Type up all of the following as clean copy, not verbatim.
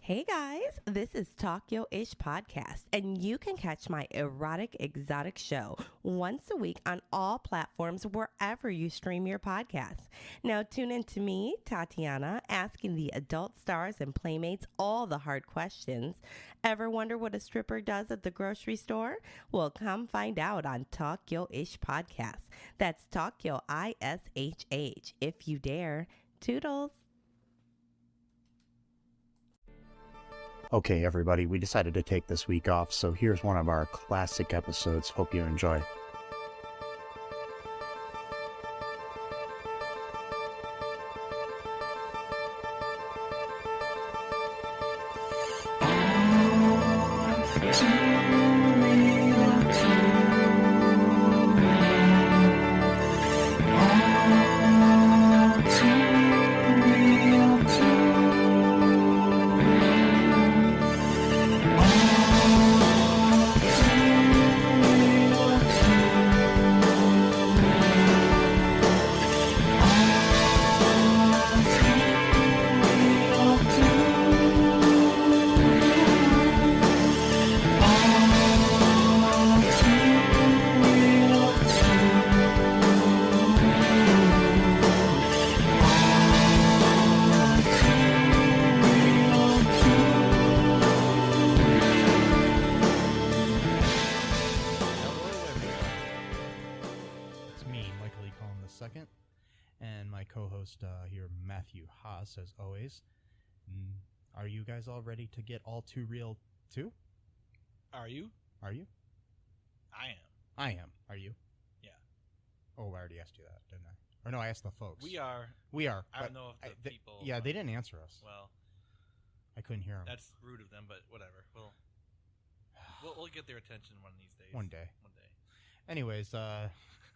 Hey guys, this is Tokyo-ish Podcast, and you can catch my erotic exotic show once a week on all platforms wherever you stream your podcasts. Now tune in to me, Tatiana, asking the adult stars and playmates all the hard questions. Ever wonder what a stripper does at the grocery store? Well, come find out on Tokyo-ish Podcast. That's Tokyo ISHH, if you dare. Toodles. Okay, everybody, we decided to take this week off, so here's one of our classic episodes. Hope you enjoy. Here, Matthew Haas, as always. Are you guys all ready to get All2ReelToo? Are you? Are you? I am. I am. Are you? Yeah. Oh, I already asked you that, didn't I? Or no, I asked the folks. We are. We are. I don't know if the people... Yeah, they didn't answer us. Well... I couldn't hear them. That's rude of them, but whatever. We'll get their attention one of these days. One day. One day. Anyways,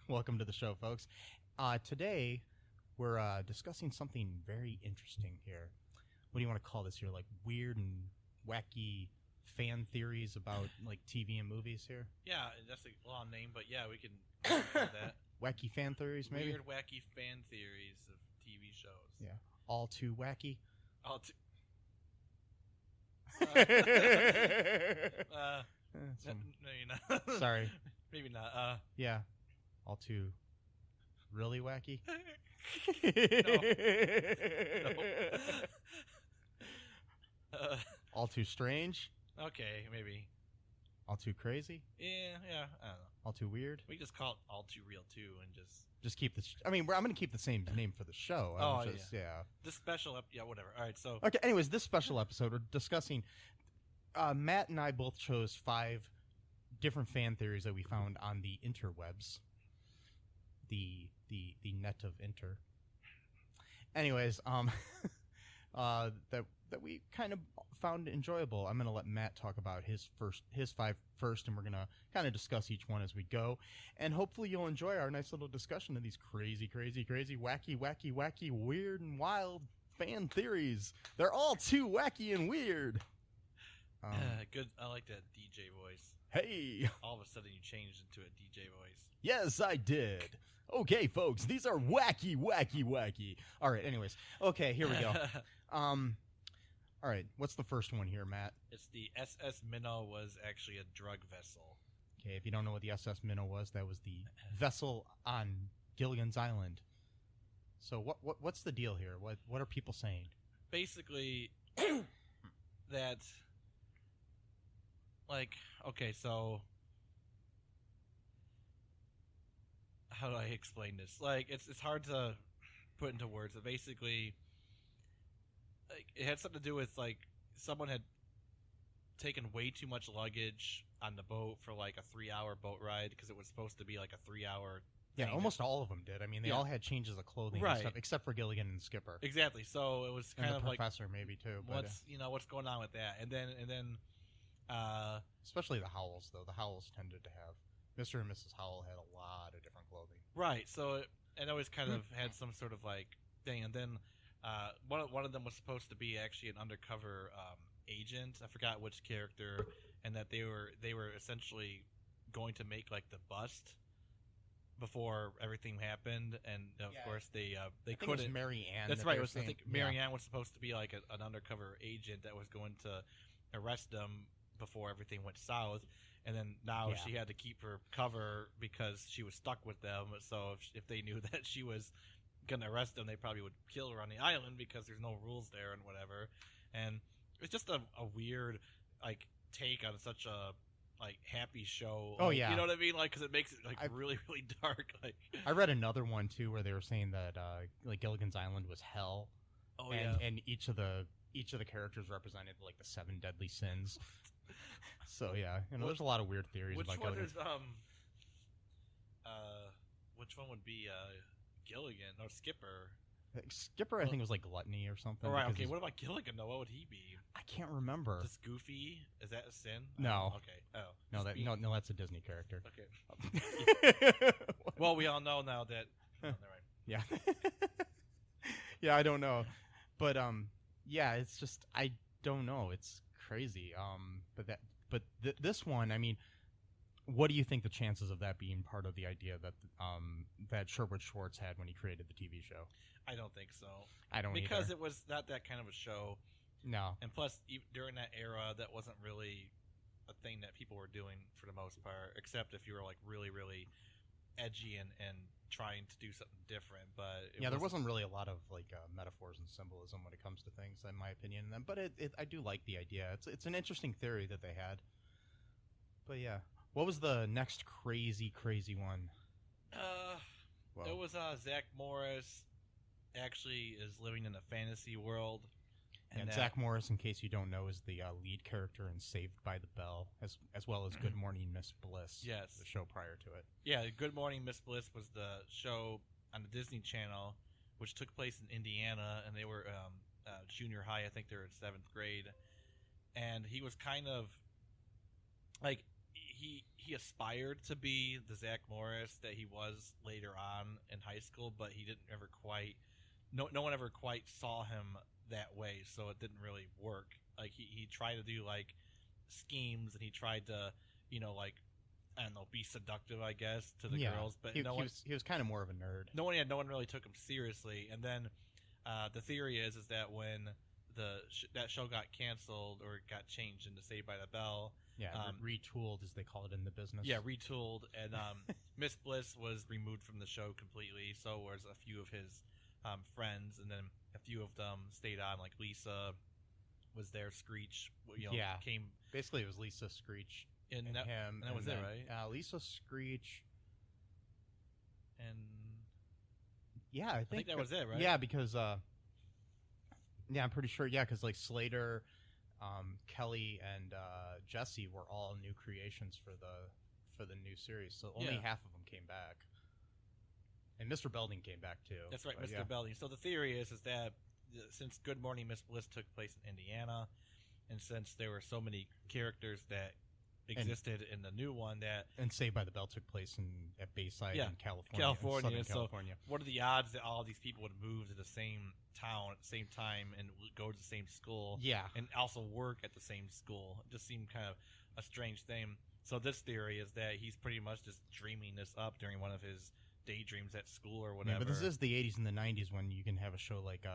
welcome to the show, folks. Today... we're discussing something very interesting here. What do you want to call this here? Like weird and wacky fan theories about like TV and movies here? Yeah, that's a long name, but yeah, we can call that. Wacky fan theories, maybe? Weird, wacky fan theories of TV shows. Yeah. All too wacky? All too... no, you're not. Sorry. Maybe not. Yeah. All too really wacky? No. All too strange? Okay, maybe. All too crazy? Yeah, I don't know. All too weird? We just call it All2ReelToo and just keep the... I'm going to keep the same name for the show. Yeah. This special... yeah, whatever. All right, so... Okay, anyways, this special episode, we're discussing... Matt and I both chose 5 different fan theories that we found on the interwebs. The net of inter. Anyways, that we kind of found enjoyable. I'm gonna let Matt talk about his 5 first, and we're gonna kind of discuss each one as we go, and hopefully you'll enjoy our nice little discussion of these crazy, wacky, weird and wild fan theories. They're all too wacky and weird. Good. I like that DJ voice. Hey! All of a sudden you changed into a DJ voice. Yes, I did. Okay, folks, these are wacky. All right, anyways. Okay, here we go. All right, what's the first one here, Matt? It's the SS Minnow was actually a drug vessel. Okay, if you don't know what the SS Minnow was, that was the vessel on Gilligan's Island. So what's the deal here? What are people saying? Basically, that... Like, okay, so... How do I explain this? Like, it's hard to put into words, but basically, like, it had something to do with, like, someone had taken way too much luggage on the boat for, like, a 3-hour boat ride, because it was supposed to be, like, a 3-hour... Yeah, almost all of them did. I mean, they all had changes of clothing and stuff, except for Gilligan and Skipper. Exactly, so it was kind of like... And the professor, maybe, too. But, what's going on with that? And then especially the Howells, though. The Howells tended to have... Mr. and Mrs. Howell had a lot of different clothing. Right, so it always kind of had some sort of, like, thing. And then one of them was supposed to be actually an undercover agent. I forgot which character. And that they were essentially going to make, like, the bust. before everything happened, and of Yeah. course they I think it was couldn't. Mary Ann. That's that right. they It were was, I saying- think yeah. Mary Ann was supposed to be like an undercover agent that was going to arrest them before everything went south, and then now Yeah. she had to keep her cover because she was stuck with them. So if they knew that she was going to arrest them, they probably would kill her on the island because there's no rules there and whatever. And it's just a weird like take on such a like happy show. Oh, Like, yeah. you know what I mean? Like because it makes it like I've- really really dark. Like I read another one too where they were saying that like Gilligan's Island was hell, oh and each of the characters represented like the 7 deadly sins. So yeah, there's a lot of weird theories Which about one Gilligan's. is which one would be Gilligan or Skipper? Skipper, I think, was like gluttony or something. All right, because okay. he's- What about Gilligan though? What would he be? I can't remember. Just goofy? Is that a sin? No. Okay. Oh. No, Just that being- no, that's a Disney character. Okay. Well, we all know now that. Oh, never mind. Yeah. Yeah, I don't know. But yeah, it's just I don't know. It's crazy. This one, I mean, what do you think the chances of that being part of the idea that that Sherwood Schwartz had when he created the TV show? I don't think so. I don't Because either. it was not that kind of a show, No. and plus, during that era, that wasn't really a thing that people were doing for the most part, except if you were like really, really edgy and trying to do something different. But Yeah, there wasn't really a lot of like metaphors and symbolism when it comes to things, in my opinion. But I do like the idea. It's an interesting theory that they had. But yeah, what was the next crazy one? Well, It was Zach Morris actually is living in a fantasy world. and that- Zach Morris, in case you don't know, is the lead character in Saved by the Bell, as well as Good Morning Miss Bliss. Yes. The show prior to it. Yeah, Good Morning Miss Bliss was the show on the Disney Channel, which took place in Indiana, and they were junior high. I think they were in 7th grade. And he was kind of like he aspired to be the Zach Morris that he was later on in high school, but he didn't ever quite. No one ever quite saw him that way, so it didn't really work. Like he tried to do like schemes, and he tried to like I don't know, be seductive, I guess, to the girls, but he was kind of more of a nerd. no one really took him seriously. And then the theory is that when that show got canceled or got changed into Saved by the Bell, Yeah, retooled as they call it in the business. yeah, retooled, and Miss Bliss was removed from the show completely. So was a few of his friends, and then a few of them stayed on. Like Lisa was there, Screech, came Basically, it was Lisa Screech in and that, him. and that was it, then, right? Lisa Screech. And Yeah, I think that was it, right? Yeah, because yeah, I'm pretty sure. Yeah, because like Slater, Kelly, and Jesse were all new creations for the new series. So only Yeah. half of them came back, and Mr. Belding came back too. That's right, But, Mr. yeah. Belding. So the theory is that since Good Morning Miss Bliss took place in Indiana, and since there were so many characters that existed in the new one, that And Saved by the Bell took place at Bayside Yeah, in California. California, Southern so- California. what are the odds that all these people would move to the same town at the same time and go to the same school Yeah, and also work at the same school? It just seemed kind of a strange thing. So this theory is that he's pretty much just dreaming this up during one of his daydreams at school or yeah, whatever. but this is the 80s and the 90s when you can have a show like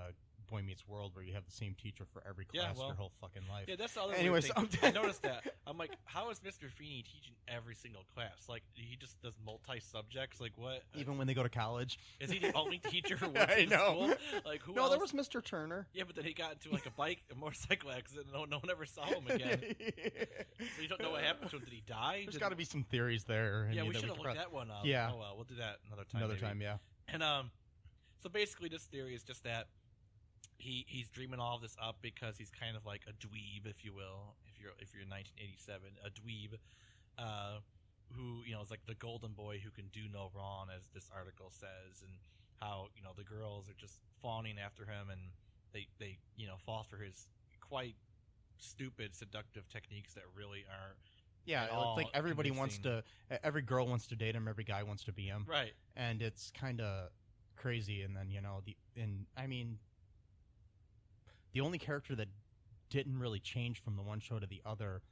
Boy Meets World where you have the same teacher for every Yeah, class well, their whole fucking life. Yeah, that's the other Anyways, weird thing. I noticed that. I'm like, how is Mr. Feeney teaching every single class? Like, he just does multi-subjects? Like, what? Even when they go to college. Is he the only teacher who works I in the know. school? Like, who No, else? there was Mr. Turner. Yeah, but then he got into, like, a motorcycle accident, and no one ever saw him again. So you don't know what happened to him. Did he die? There's got to be some theories there. Yeah, Andy, we that should have could looked pro- that one up. Yeah. Oh, well, we'll do that another time. Another maybe. time, yeah. And so basically, this theory is just that he's dreaming all of this up because he's kind of like a dweeb, if you will, if you're in 1987, a dweeb, who is like the golden boy who can do no wrong, as this article says, and how the girls are just fawning after him, and they fall for his quite stupid seductive techniques that really aren't. Yeah, at it's all like everybody wants convincing. every girl wants to date him, every guy wants to be him. Right. And it's kind of crazy. And then, the only character that didn't really change from the one show to the other,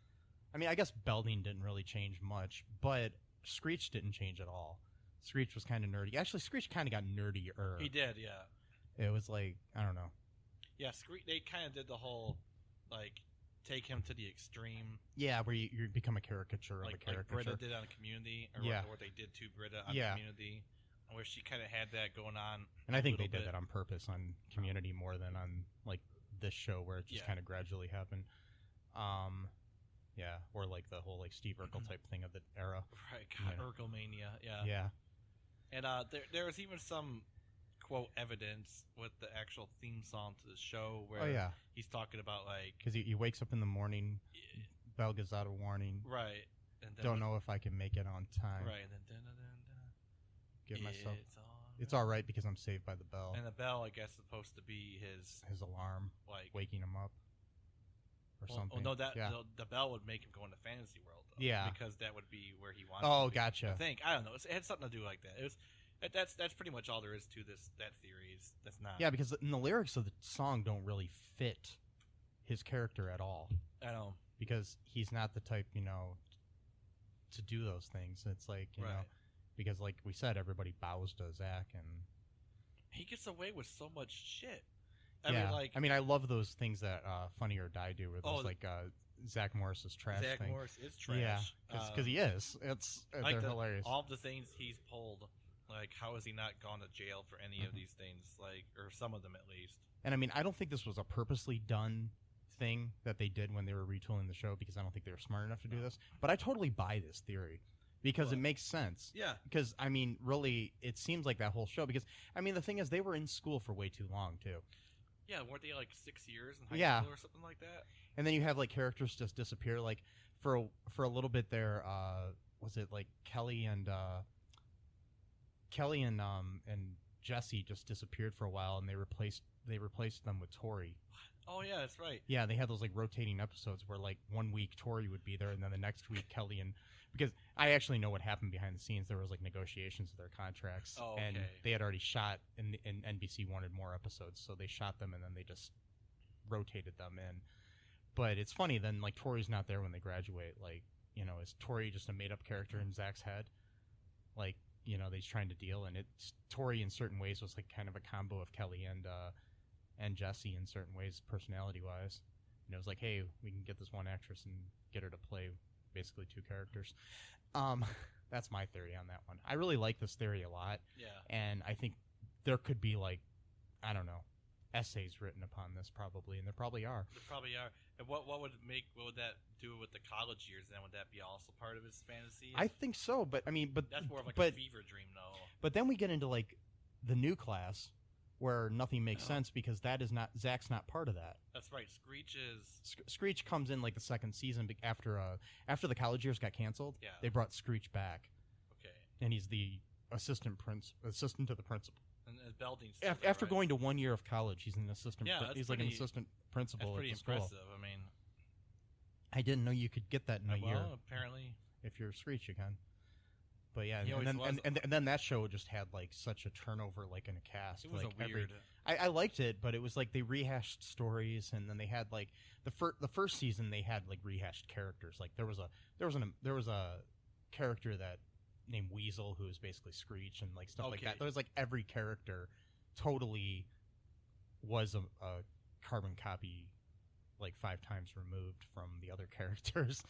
I mean, I guess Belding didn't really change much, but Screech didn't change at all. Screech was kind of nerdy. Actually, Screech kind of got nerdier. He did, yeah. It was like, I don't know. Yeah, Screech. They kind of did the whole like take him to the extreme. Yeah, where you become a caricature of a caricature. Like Britta did on Community, or what they did to Britta on Community, where she kind of had that going on. And I think they did that on purpose on Community more than on like this show, where it just kind of gradually happened. Yeah, or like the whole like Steve Urkel type thing of the era. Right, God, Urkel mania. Yeah. Yeah. And there was even some quote evidence with the actual theme song to the show where he's talking about like because he wakes up in the morning, bell gives out a warning. Right. And then don't know if I can make it on time. Right. And then give myself. It's all right because I'm saved by the bell. And the bell, I guess, is supposed to be his alarm, like waking him up. Or something. Oh no, the bell would make him go into fantasy world. Though, because that would be where he wants. Oh, to be, gotcha. I think I don't know. It had something to do like that. It was that's pretty much all there is to that theory. That's not. Yeah, because in the lyrics of the song don't really fit his character at all. I know because he's not the type to do those things. It's like you know because like we said, everybody bows to Zach and he gets away with so much shit. I mean, I love those things that Funny or Die do, where there's Zach Morris's trash thing. Zach Morris is trash. Yeah, because he is. They're hilarious. All the things he's pulled, like how has he not gone to jail for any of these things, like or some of them at least. And I mean, I don't think this was a purposely done thing that they did when they were retooling the show, because I don't think they were smart enough to do this. But I totally buy this theory. Because it makes sense. Yeah. Because, I mean, really, it seems like that whole show. Because, I mean, the thing is, they were in school for way too long, too. Yeah, weren't they like 6 years in high school or something like that? And then you have like characters just disappear. Like for a little bit there, was it like Kelly and Jesse just disappeared for a while, and they replaced them with Tori. Oh yeah, that's right. Yeah, they had those like rotating episodes where like 1 week Tori would be there, and then the next week Kelly and because I actually know what happened behind the scenes. There was like negotiations of their contracts, and they had already shot, and NBC wanted more episodes, so they shot them, and then they just rotated them in. But it's funny then, like Tori's not there when they graduate. Like, you know, is Tori just a made up character in Zach's head? Like, you know, he's trying to deal, and it's Tori in certain ways was like kind of a combo of Kelly and Jesse in certain ways, personality wise. And it was like, hey, we can get this one actress and get her to play basically two characters. That's my theory on that one. I really like this theory a lot. Yeah. And I think there could be like, I don't know, essays written upon this probably, and there probably are. There probably are. And what would that do with the college years then? Would that be also part of his fantasy? I think so, but I mean, that's more of like a fever dream though. But then we get into like the new class, where nothing makes sense because Zach's not part of that. That's right. Screech comes in like the second season after the college years got canceled. Yeah. They brought Screech back. Okay. And he's the assistant to the principal. And Belding's after going to 1 year of college, he's an assistant. Yeah, he's like an assistant principal. That's pretty at the school. impressive. I mean, I didn't know you could get that in a year. Well, apparently, if you're Screech, you can. But yeah, and then that show just had like such a turnover, like in a cast. It was like weird. I liked it, but it was like they rehashed stories, and then they had like the first season they had like rehashed characters. Like there was a character that named Weasel who was basically Screech and like stuff like that. There was like every character totally was a carbon copy, like 5 times removed from the other characters.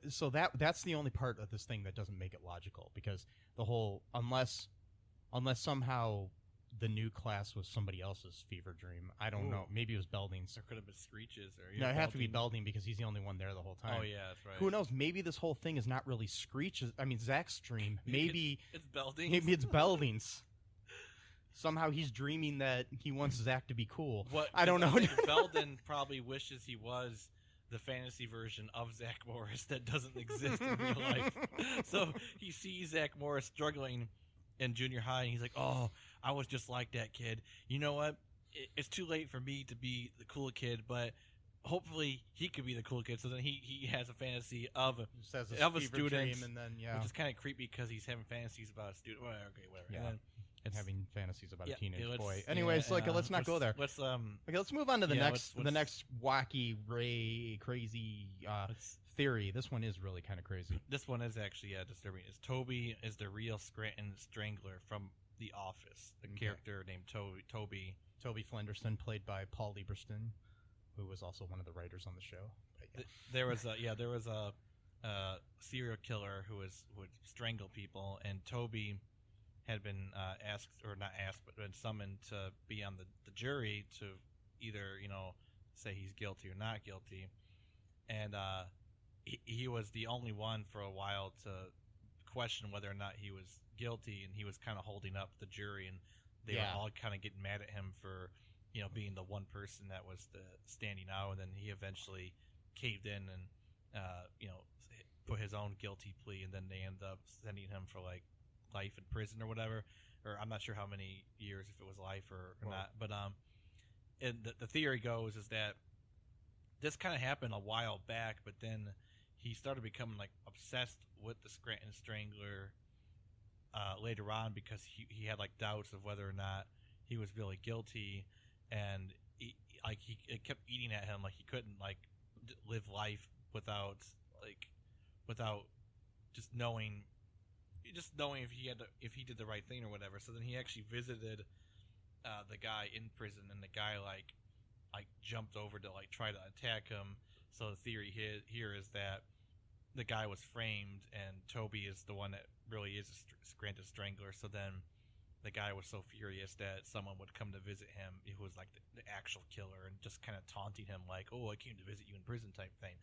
So that's the only part of this thing that doesn't make it logical, because the whole unless somehow the new class was somebody else's fever dream. I don't know. Maybe it was Belding's. There could have been Screech's. No, it had to be Belding because he's the only one there the whole time. Oh yeah, that's right. Who knows? Maybe this whole thing is not really Screech's. I mean, Zach's dream. Maybe it's Belding's. Maybe it's Belding's. Somehow he's dreaming that he wants Zach to be cool. I don't know. I think Belding probably wishes he was the fantasy version of Zach Morris that doesn't exist in real life. So he sees Zach Morris struggling in junior high, and he's like, oh, I was just like that kid. You know what? It's too late for me to be the cool kid, but hopefully he could be the cool kid. So then he has a fantasy of a student, and then, which is kind of creepy because he's having fantasies about a student. Well, okay, whatever. Yeah. And then having fantasies about a teenage boy. Anyways, let's not go there. Let's let's move on to the next wacky, crazy theory, this one is really kind of crazy. This one is actually disturbing. Is Toby is the real Scranton Strangler from The Office? A character named Toby. Toby Flenderson, played by Paul Lieberstein, who was also one of the writers on the show. But, There was a serial killer who would strangle people, and Toby had been been summoned to be on the jury to either say he's guilty or not guilty, and he was the only one for a while to question whether or not he was guilty, and he was kind of holding up the jury, and they were all kind of getting mad at him for being the one person that was standing out, and then he eventually caved in and put his own guilty plea, and then they ended up sending him for like life in prison or whatever, or I'm not sure how many years, if it was life or not, but and the theory goes is that this kind of happened a while back, but then he started becoming like obsessed with the Scranton Strangler later on, because he had like doubts of whether or not he was really guilty, and it kept eating at him. Like he couldn't like live life without just knowing if he did the right thing or whatever. So then he actually visited the guy in prison, and the guy like jumped over to like try to attack him. So the theory here is that the guy was framed, and Toby is the one that really is a Scranton Strangler. So then the guy was so furious that someone would come to visit him who was like the actual killer, and just kind of taunting him like, "Oh, I came to visit you in prison," type thing.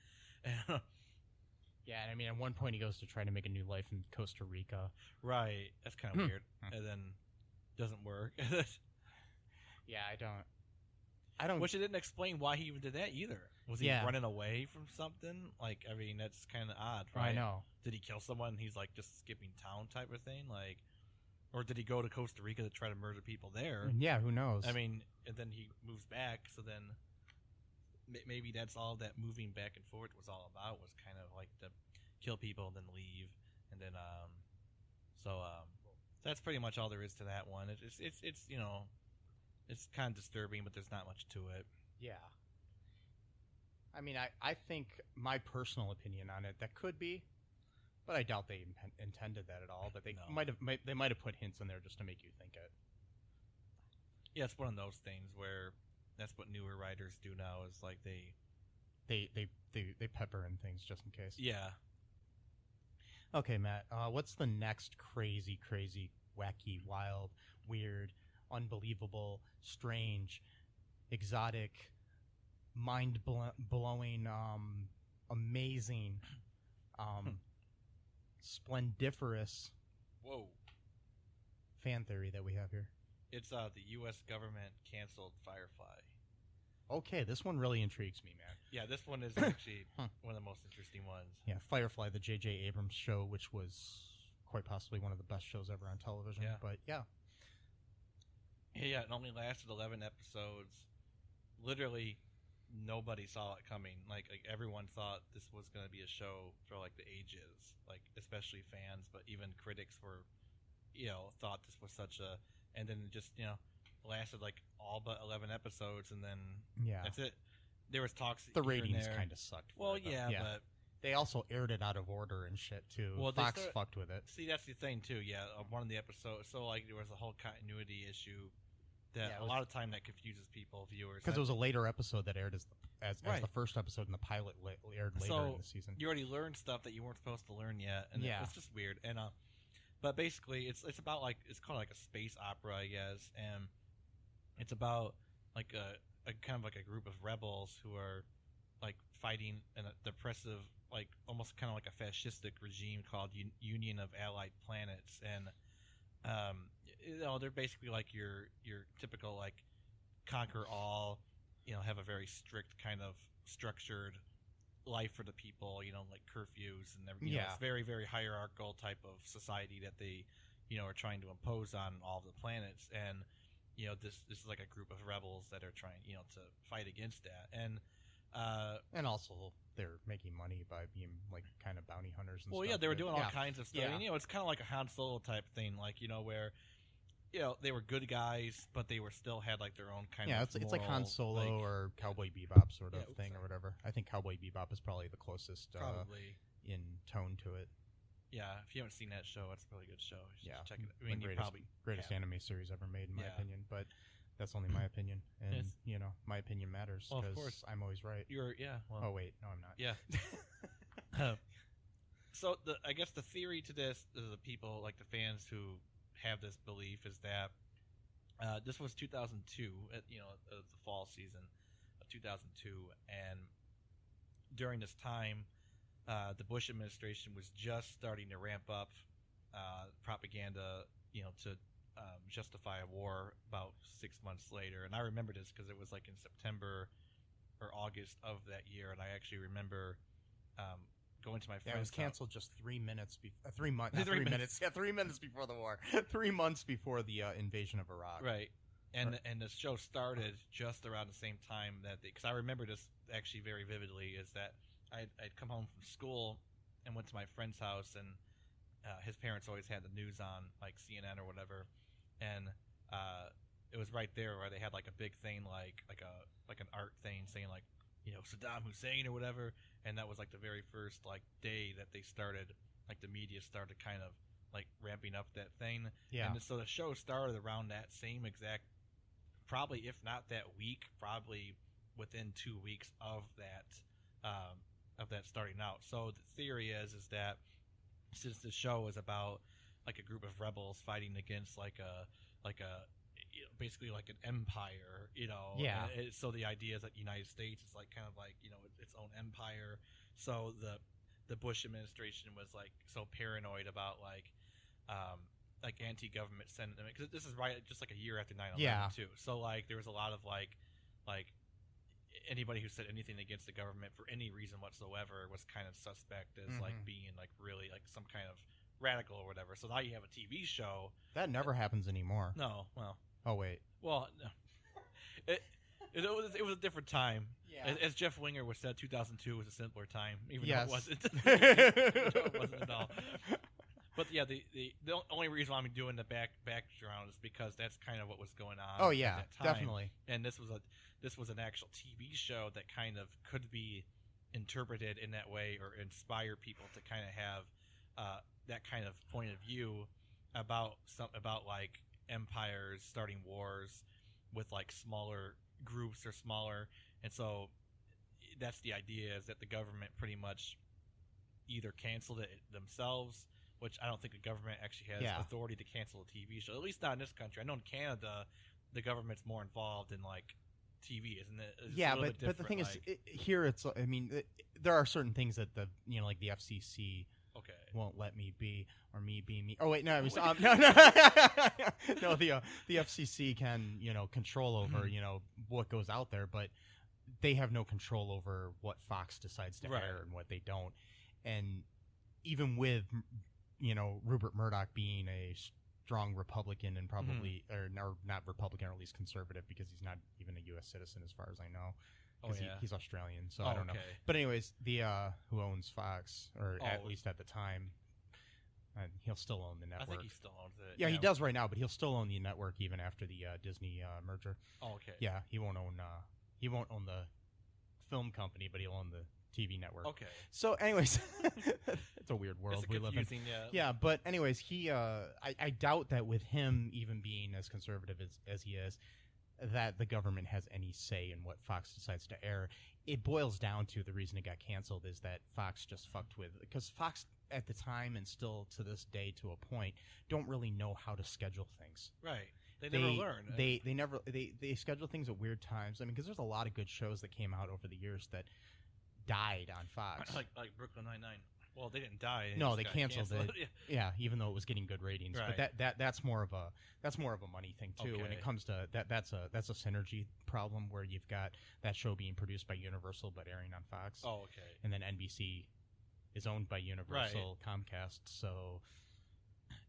yeah, and I mean, at one point he goes to try to make a new life in Costa Rica. Right, that's kind of weird, and then doesn't work. Yeah, I don't. Which it didn't explain why he even did that either. Was he running away from something? Like, I mean, that's kind of odd, right? I know. Did he kill someone? He's like just skipping town type of thing, like, or did he go to Costa Rica to try to murder people there? Yeah, who knows? I mean, and then he moves back, so then maybe that's all that moving back and forth was all about, was kind of like to kill people and then leave, and then so that's pretty much all there is to that one. It's it's kind of disturbing, but there's not much to it. Yeah. I mean, I think my personal opinion on it, that could be, but I doubt they intended that at all. But they might have put hints in there just to make you think it. Yeah, it's one of those things where that's what newer writers do now, is like they pepper in things just in case. Yeah. Okay, Matt. What's the next crazy, wacky, wild, weird, unbelievable, strange, exotic, mind-blowing, amazing, splendiferous fan theory that we have here? It's the U.S. government canceled Firefly. Okay, this one really intrigues me, man. Yeah, this one is actually one of the most interesting ones. Yeah, Firefly, the J.J. Abrams show, which was quite possibly one of the best shows ever on television. Yeah. But yeah. Yeah, it only lasted 11 episodes. Literally, nobody saw it coming. Like everyone thought this was going to be a show for like the ages, like especially fans, but even critics were, thought this was such a, and then it just, lasted like all but 11 episodes, and then that's it. There was talks. The ratings kind of sucked. Well, yeah, but they also aired it out of order and shit too. Well, Fox fucked with it. See, that's the thing too. Yeah, one of the episodes. So like there was a whole continuity issue that a lot of time that confuses people, viewers, because it was a later episode that aired as the first episode, and the pilot aired later in the season. You already learned stuff that you weren't supposed to learn yet, and it's just weird. And but basically, it's about like, it's called like a space opera, I guess, and it's about like a kind of like a group of rebels who are like fighting an oppressive, like almost kind of like a fascistic regime called Union of Allied Planets, and they're basically like your typical like conquer all, have a very strict kind of structured life for the people, like curfews and everything. It's very, very hierarchical type of society that they, are trying to impose on all the planets, and this is like a group of rebels that are trying, to fight against that, and also they're making money by being like kind of bounty hunters and stuff. Well, yeah, they were doing all kinds of stuff. And, it's kind of like a Han Solo type thing, like, where they were good guys, but they were still had like their own kind of it's like Han moral, Solo like, or Cowboy Bebop sort of thing or whatever. I think Cowboy Bebop is probably the closest probably in tone to it. Yeah, if you haven't seen that show, it's a really good show. You should check it. I The mean, you probably greatest anime series ever made, in my opinion. But that's only my opinion, and my opinion matters because I'm always right. Well, oh wait, no, I'm not. Yeah. So I guess the theory to this, the people like the fans who have this belief, is that this was 2002, the fall season of 2002, and during this time, the Bush administration was just starting to ramp up propaganda, to justify a war about 6 months later. And I remember this because it was like in September or August of that year, and I actually remember going to my friend's it was canceled house. just 3 minutes before 3 months. 3 minutes. Yeah, 3 minutes before the war. 3 months before the invasion of Iraq. Right. And the show started just around the same time because I remember this actually very vividly, is that I'd come home from school and went to my friend's house, and his parents always had the news on, like CNN or whatever, and it was right there where they had like a big thing, like an art thing saying like, Saddam Hussein or whatever, and that was like the very first like day that they started, like the media started kind of like ramping up that thing. Yeah. And so the show started around that same exact, probably if not that week, probably within 2 weeks of that starting out. So the theory is that since the show is about like a group of rebels fighting against like a basically like an empire, Yeah. So the idea is that the United States is like kind of like its own empire. So the Bush administration was like so paranoid about like anti-government sentiment, because this is right just like a year after 9/11 too. So like there was a lot of like anybody who said anything against the government for any reason whatsoever was kind of suspect as like being like really like some kind of radical or whatever. So now you have a TV show that never happens anymore. No, well. Oh wait. Well, no. It was a different time. Yeah. As Jeff Winger was said, 2002 was a simpler time, even yes. though it wasn't. It wasn't at all. But yeah, the only reason why I'm doing the background is because that's kind of what was going on. Oh yeah, at that time. definitely. And this was an actual TV show that kind of could be interpreted in that way, or inspire people to kind of have that kind of point of view about like empires starting wars with like smaller groups or smaller. And so that's the idea, is that the government pretty much either canceled it themselves, which I don't think the government actually has authority to cancel a TV show, at least not in this country. I know in Canada the government's more involved in like TV, isn't it? It's but the thing is, here it's, I mean, there are certain things that the like the FCC won't let me be, or me be me. Oh wait, no, it was no. No, the FCC can control over what goes out there, but they have no control over what Fox decides to air and what they don't. And even with Rupert Murdoch being a strong Republican and probably or not Republican, or at least conservative, because he's not even a U.S. citizen as far as I know. He's Australian, so I don't know. But anyways, the who owns Fox, or at least at the time, he'll still own the network. I think he still owns it. Yeah, he does right now, but he'll still own the network even after the Disney merger. Oh, okay. Yeah, he won't own the film company, but he'll own the TV network. Okay. So, anyways, it's a weird world we live in. Yeah, but anyways, he I doubt that with him even being as conservative as he is, that the government has any say in what Fox decides to air. It boils down to the reason it got canceled is that Fox just fucked with, because Fox at the time, and still to this day to a point, don't really know how to schedule things. Right. They never learn. They schedule things at weird times. I mean, because there's a lot of good shows that came out over the years that died on Fox. Like Brooklyn Nine-Nine. Well, they didn't die. No, they canceled it. Yeah, even though it was getting good ratings. Right. But that's more of a money thing too. Okay. When it comes to that's a synergy problem, where you've got that show being produced by Universal but airing on Fox. Oh, okay. And then NBC is owned by Universal, Comcast. So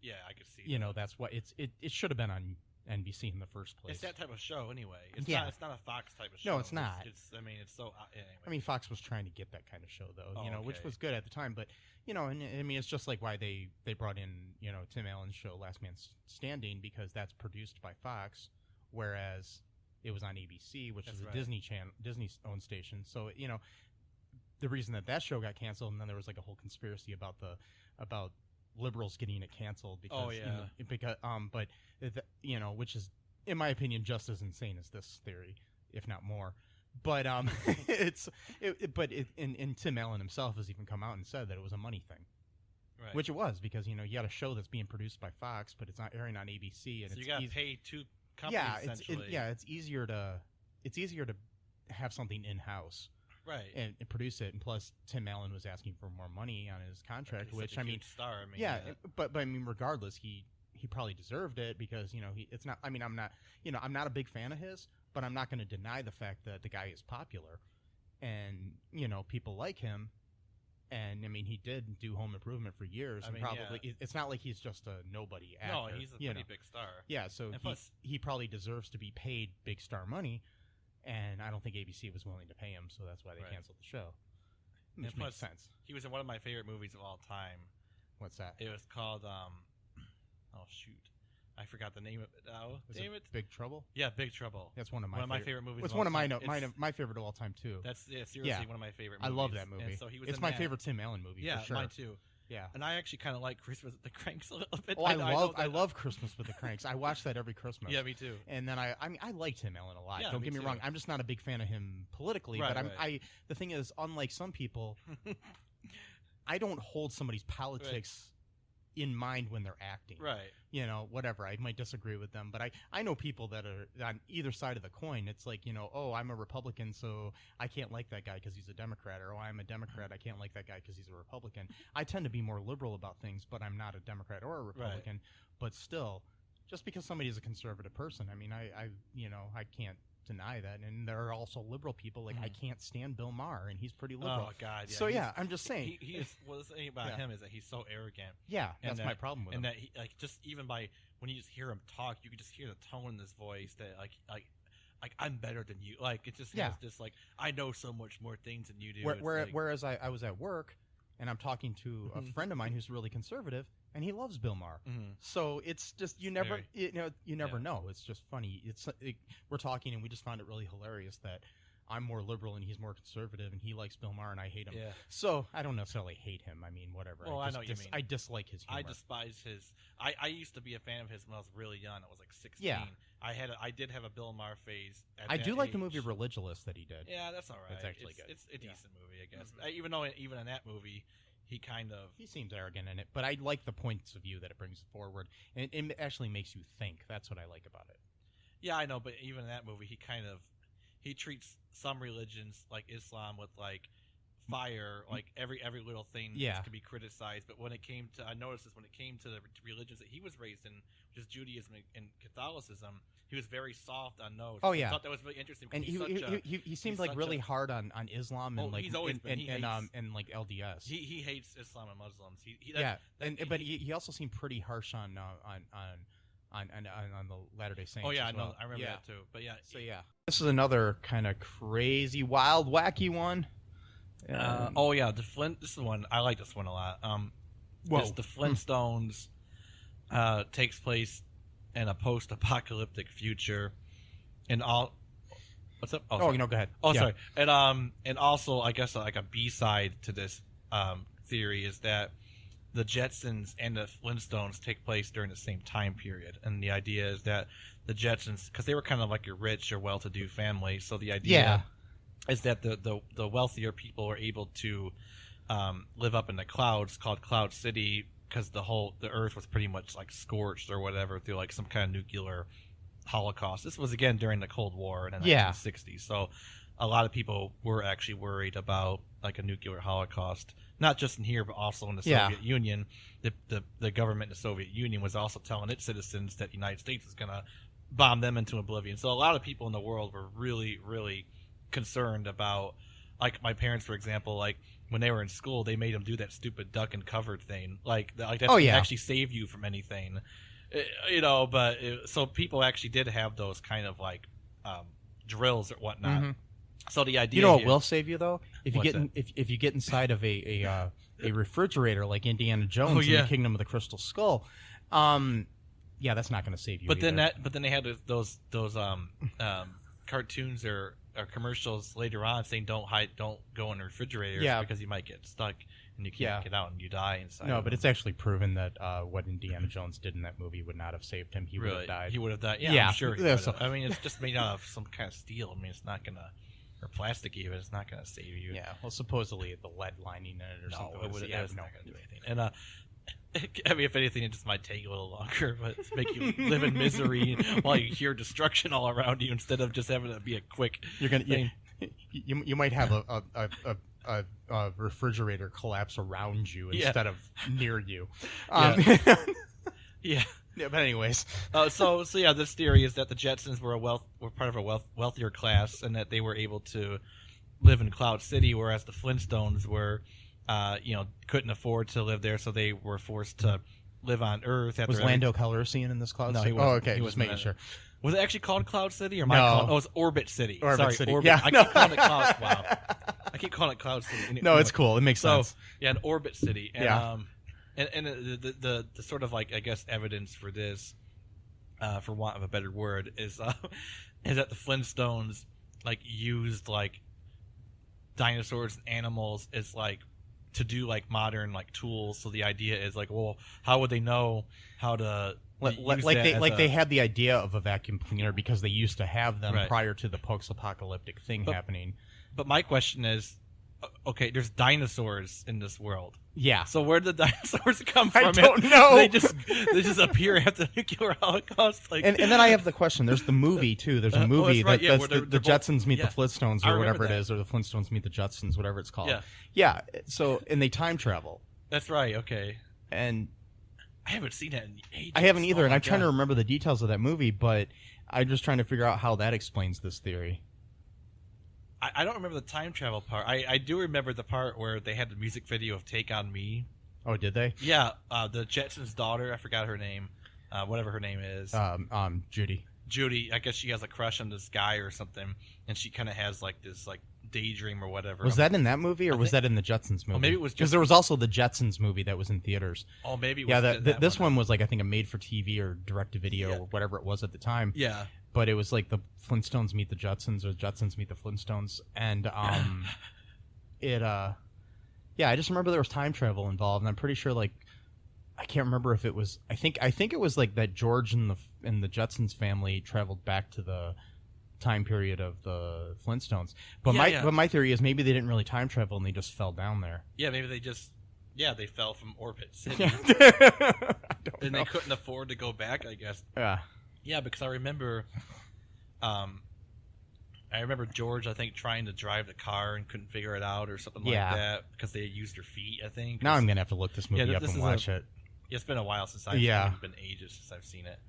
yeah, I could see. That's what it should have been on NBC in the first place. It's that type of show anyway. It's Yeah. not. It's not a Fox type of show. No, it's not. I mean, it's so. Anyway. I mean, Fox was trying to get that kind of show, though, which okay. was good at the time. But, and I mean, it's just like why they brought in, Tim Allen's show, Last Man Standing, because that's produced by Fox, whereas it was on ABC, which is a right. Disney-owned station. So, the reason that show got canceled, and then there was like a whole conspiracy about liberals getting it canceled because, which is, in my opinion, just as insane as this theory, if not more. But and Tim Allen himself has even come out and said that it was a money thing, Right. which it was, because you got a show that's being produced by Fox, but it's not airing on ABC, and So it's you got to pay two companies essentially. it's easier to have something in house. Right. And produce it, and plus Tim Allen was asking for more money on his contract, He's which such a I mean, huge star. I mean, yeah, but I mean, regardless, he probably deserved it because it's not. I mean, I'm not a big fan of his, but I'm not going to deny the fact that the guy is popular, and people like him, and I mean, he did do Home Improvement for years, and probably it's not like he's just a nobody actor. No, he's a pretty big star. Yeah, so he probably deserves to be paid big star money. And I don't think ABC was willing to pay him, so that's why they canceled the show. Which makes sense. He was in one of my favorite movies of all time. What's that? It was called, oh shoot, I forgot the name of it now. Damn it! Big Trouble? Yeah, Big Trouble. That's one of my favorite movies. It's one of my favorite of all time too. That's seriously one of my favorite movies. I love that movie. And so he was it's my favorite Tim Allen movie. Yeah, for sure. mine too. Yeah, and I actually kind of like Christmas with the Cranks a little bit. Oh, I love Christmas with the Cranks. I watch that every Christmas. Yeah, me too. And then I mean, I like Tim Allen a lot. Yeah, Don't get me too. wrong. I'm just not a big fan of him politically. Right, but right. The thing is, unlike some people, I don't hold somebody's politics in mind when they're acting. Right. Whatever. I might disagree with them, but I know people that are on either side of the coin. It's like, oh, I'm a Republican, so I can't like that guy because he's a Democrat, or oh, I'm a Democrat, I can't like that guy because he's a Republican. I tend to be more liberal about things, but I'm not a Democrat or a Republican. Right. But still, just because somebody is a conservative person, I mean, I can't deny that. And there are also liberal people, like I can't stand Bill Maher, and he's pretty liberal. Oh God! Yeah. So I'm just saying, he is. Well, the thing about him is that he's so arrogant. Yeah, that's my problem with him. And that he, just even by when you just hear him talk, you can just hear the tone in his voice that like I'm better than you. Like it just has this like I know so much more things than you do. Whereas I was at work, and I'm talking to a friend of mine who's really conservative, and he loves Bill Maher. Mm-hmm. So it's just you never know. It's just funny. We're talking, and we just found it really hilarious that I'm more liberal and he's more conservative, and he likes Bill Maher and I hate him. Yeah. So I don't necessarily hate him. I mean, whatever. Well, I know what you mean. I dislike his humor. I despise his. I used to be a fan of his when I was really young. I was like 16. Yeah. I did have a Bill Maher phase. I do like the movie Religulous that he did. Yeah, that's all right. It's actually good. It's a decent movie, I guess. Even though even in that movie, he seems arrogant in it, but I like the points of view that it brings forward, and it actually makes you think. That's what I like about it. Yeah, I know, but even in that movie, he treats some religions like Islam with like fire, like every little thing can be criticized. But when it came to, I noticed this when it came to the religions that he was raised in, which is Judaism and Catholicism, he was very soft on those. Oh yeah, I thought that was really interesting. And he seemed like really hard on Islam and like he's always been. and like LDS. He hates Islam and Muslims. But he also seemed pretty harsh on the Latter-day Saints. Oh yeah, as well. I remember that too. But yeah, so this is another kind of crazy, wild, wacky one. Oh yeah, this is one I like. This one a lot. The Flintstones takes place in a post-apocalyptic future, and all. What's up? Oh, go ahead. Oh, sorry. And also, I guess like a B-side to this theory is that the Jetsons and the Flintstones take place during the same time period, and the idea is that the Jetsons, because they were kind of like a rich or well-to-do family, so the idea is that the wealthier people were able to live up in the clouds, called Cloud City, because the Earth was pretty much like scorched or whatever through like some kind of nuclear holocaust. This was again during the Cold War in the 1960s, so a lot of people were actually worried about like a nuclear holocaust, not just in here but also in the Soviet Union. The government in the Soviet Union was also telling its citizens that the United States is going to bomb them into oblivion. So a lot of people in the world were really, really concerned about, like my parents, for example, like when they were in school, they made them do that stupid duck and cover thing, like that can actually save you from anything. But so people actually did have those kind of like drills or whatnot. Mhm. So the idea, You know what here, will save you though? If you What's get if you get inside of a refrigerator like Indiana Jones in yeah. the Kingdom of the Crystal Skull, yeah, that's not going to save you. But either. then they had those cartoons or commercials later on saying don't go in refrigerators because you might get stuck and you can't get out and you die inside. No, but it's actually proven that what Indiana Jones did in that movie would not have saved him. He would have died. He would have died. Yeah, Yeah. I'm sure. He Yeah, would've. so- I mean, it's just made out of some kind of steel. I mean, it's not gonna, or plastic even. It's not gonna save you. Yeah, well, supposedly the lead lining in it or something. No, it would. Yeah, It's not gonna do anything. And I mean, if anything, it just might take a little longer, but it's make you live in misery while you hear destruction all around you instead of just having to be a quick. You're gonna thing. you might have a refrigerator collapse around you instead of near you. Yeah. Yeah, but anyways, so yeah, this theory is that the Jetsons were part of a wealthier class, and that they were able to live in Cloud City, whereas the Flintstones were, couldn't afford to live there, so they were forced to live on Earth. was Lando Calrissian in this Cloud No, City? he wasn't. Oh, okay, He just wasn't making sure. Was it actually called Cloud City, or No. Oh, it's Orbit City. Orbit Sorry, City. Orbit. Yeah, I no. keep calling it Cloud. Wow, I keep calling it Cloud City. No, it's cool. It makes sense. So yeah, an Orbit City. And, Yeah. And the sort of like, I guess, evidence for this, for want of a better word, is that the Flintstones like used like dinosaurs and animals as like to do like modern like tools. So the idea is like, well, how would they know how to use Like that they had the idea of a vacuum cleaner because they used to have them Right. prior to the post-apocalyptic thing happening. But my question is, okay, there's dinosaurs in this world. Yeah. So where did the dinosaurs come from? I don't know. They just appear after the nuclear holocaust. Like, And then I have the question. There's the movie too. There's a movie that's right, yeah, that's where the they're both- Jetsons meet yeah. the Flintstones I or remember whatever it that. is, or the Flintstones meet the Jetsons, whatever it's called. Yeah. Yeah. So and they time travel, that's right. Okay, and I haven't seen that in ages. I haven't either. Oh And my I'm trying to God. remember the details of that movie, but I'm just trying to figure out how that explains this theory. I don't remember the time travel part. I do remember the part where they had the music video of "Take on Me." Oh, did they? Yeah, the Jetsons' daughter. I forgot her name. Whatever her name is. Judy. Judy. I guess she has a crush on this guy or something, and she kind of has like this like daydream or whatever. Was that in that movie, or was that in the Jetsons movie? maybe it was because just- there was also the Jetsons movie that was in theaters. Oh, maybe. It was Yeah, in that this one was like I think a made-for-TV or direct-to-video Yeah. or whatever it was at the time. Yeah. But it was like the Flintstones meet the Jetsons, or Jetsons meet the Flintstones, and I just remember there was time travel involved, and I'm pretty sure like I can't remember if it was. I think it was like that George and the Jetsons family traveled back to the time period of the Flintstones. But my theory is maybe they didn't really time travel and they just fell down there. Yeah, maybe they just they fell from Orbit City. Yeah. And they couldn't afford to go back, I guess. Yeah. Yeah, because I remember George, I think, trying to drive the car and couldn't figure it out or something like that because they used their feet, I think. Now I'm going to have to look this movie up this and is watch it. Yeah, it's been a while since I've seen it. It's been ages since I've seen it.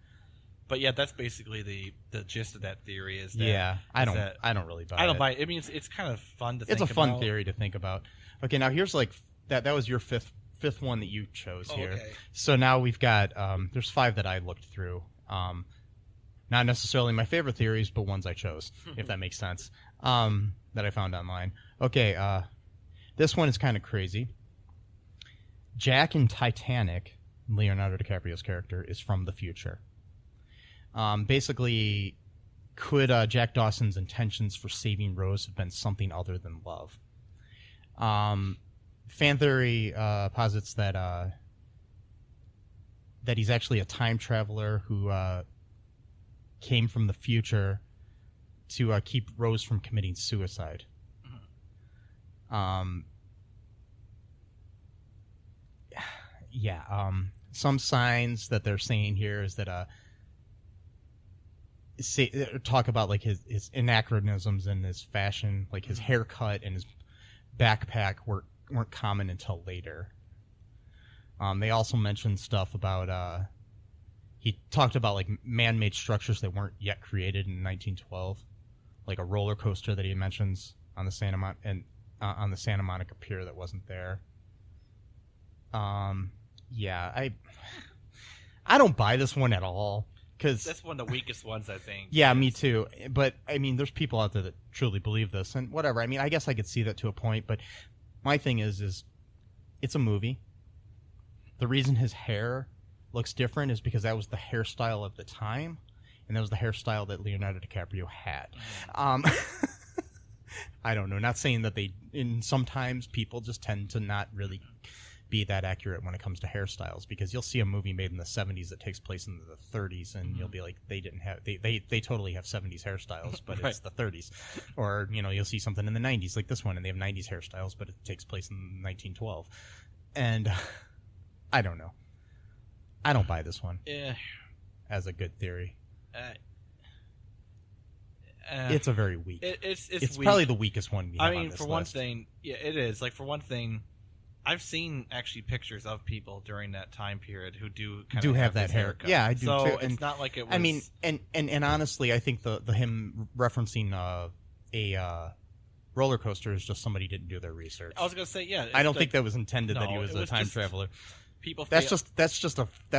But yeah, that's basically the gist of that theory is that I don't really buy it. I don't buy it. I mean, it's kind of fun to think about. It's a fun theory to think about. Okay, now here's like that was your fifth one that you chose here. Okay. So now we've got there's 5 that I looked through. Not necessarily my favorite theories, but ones I chose, if that makes sense. That I found online. Okay, this one is kind of crazy. Jack in Titanic, Leonardo DiCaprio's character, is from the future. Basically, could Jack Dawson's intentions for saving Rose have been something other than love? Fan theory posits that he's actually a time traveler who came from the future to keep Rose from committing suicide. Some signs that they're saying here is that talk about like his anachronisms in his fashion, like his haircut and his backpack weren't common until later. They also mentioned stuff about he talked about like man-made structures that weren't yet created in 1912, like a roller coaster that he mentions on the Santa Monica Pier that wasn't there. I don't buy this one at all. Cause, That's one of the weakest ones, I think. yeah, me too. But, I mean, there's people out there that truly believe this. And whatever. I mean, I guess I could see that to a point. But my thing is it's a movie. The reason his hair looks different is because that was the hairstyle of the time. And that was the hairstyle that Leonardo DiCaprio had. I don't know. Not saying that sometimes people just tend to not really be that accurate when it comes to hairstyles, because you'll see a movie made in the 70s that takes place in the 30s and you'll be like, they totally have 70s hairstyles, but Right. It's the 30s. Or, you'll see something in the 90s like this one and they have 90s hairstyles, but it takes place in 1912. And I don't know. I don't buy this one as a good theory. It's a very weak. It's weak. probably the weakest one we have I mean, on this for one list. thing, yeah, it is. Like, for one thing, I've seen actually pictures of people during that time period who do have that this hair. haircut. Yeah, I do so too. it's And, not like it was. I mean, and honestly, I think the him referencing a roller coaster is just somebody didn't do their research. I was gonna say, yeah. I don't think that was intended that he No, was it a was time just traveler. people. That's fail-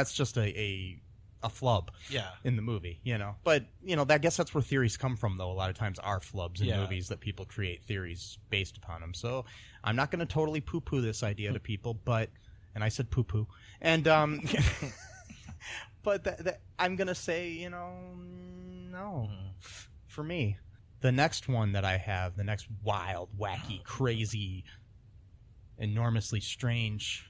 just a flub yeah. in the movie, But I guess that's where theories come from, though. A lot of times are flubs in Yeah. movies that people create theories based upon them. So I'm not going to totally poo-poo this idea to people, and I said poo-poo, and but I'm going to say, no, for me. The next one that I have, the next wild, wacky, crazy, enormously strange,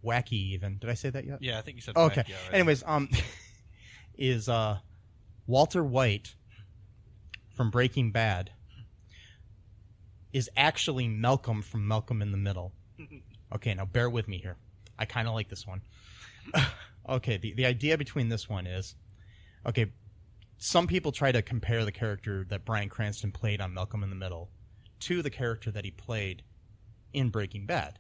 wacky even. Did I say that yet? Yeah, I think you said. Okay. wacky already. Anyways, is Walter White from Breaking Bad is actually Malcolm from Malcolm in the Middle. Okay, now bear with me here. I kind of like this one. Okay, the idea between this one is, okay, some people try to compare the character that Bryan Cranston played on Malcolm in the Middle to the character that he played in Breaking Bad.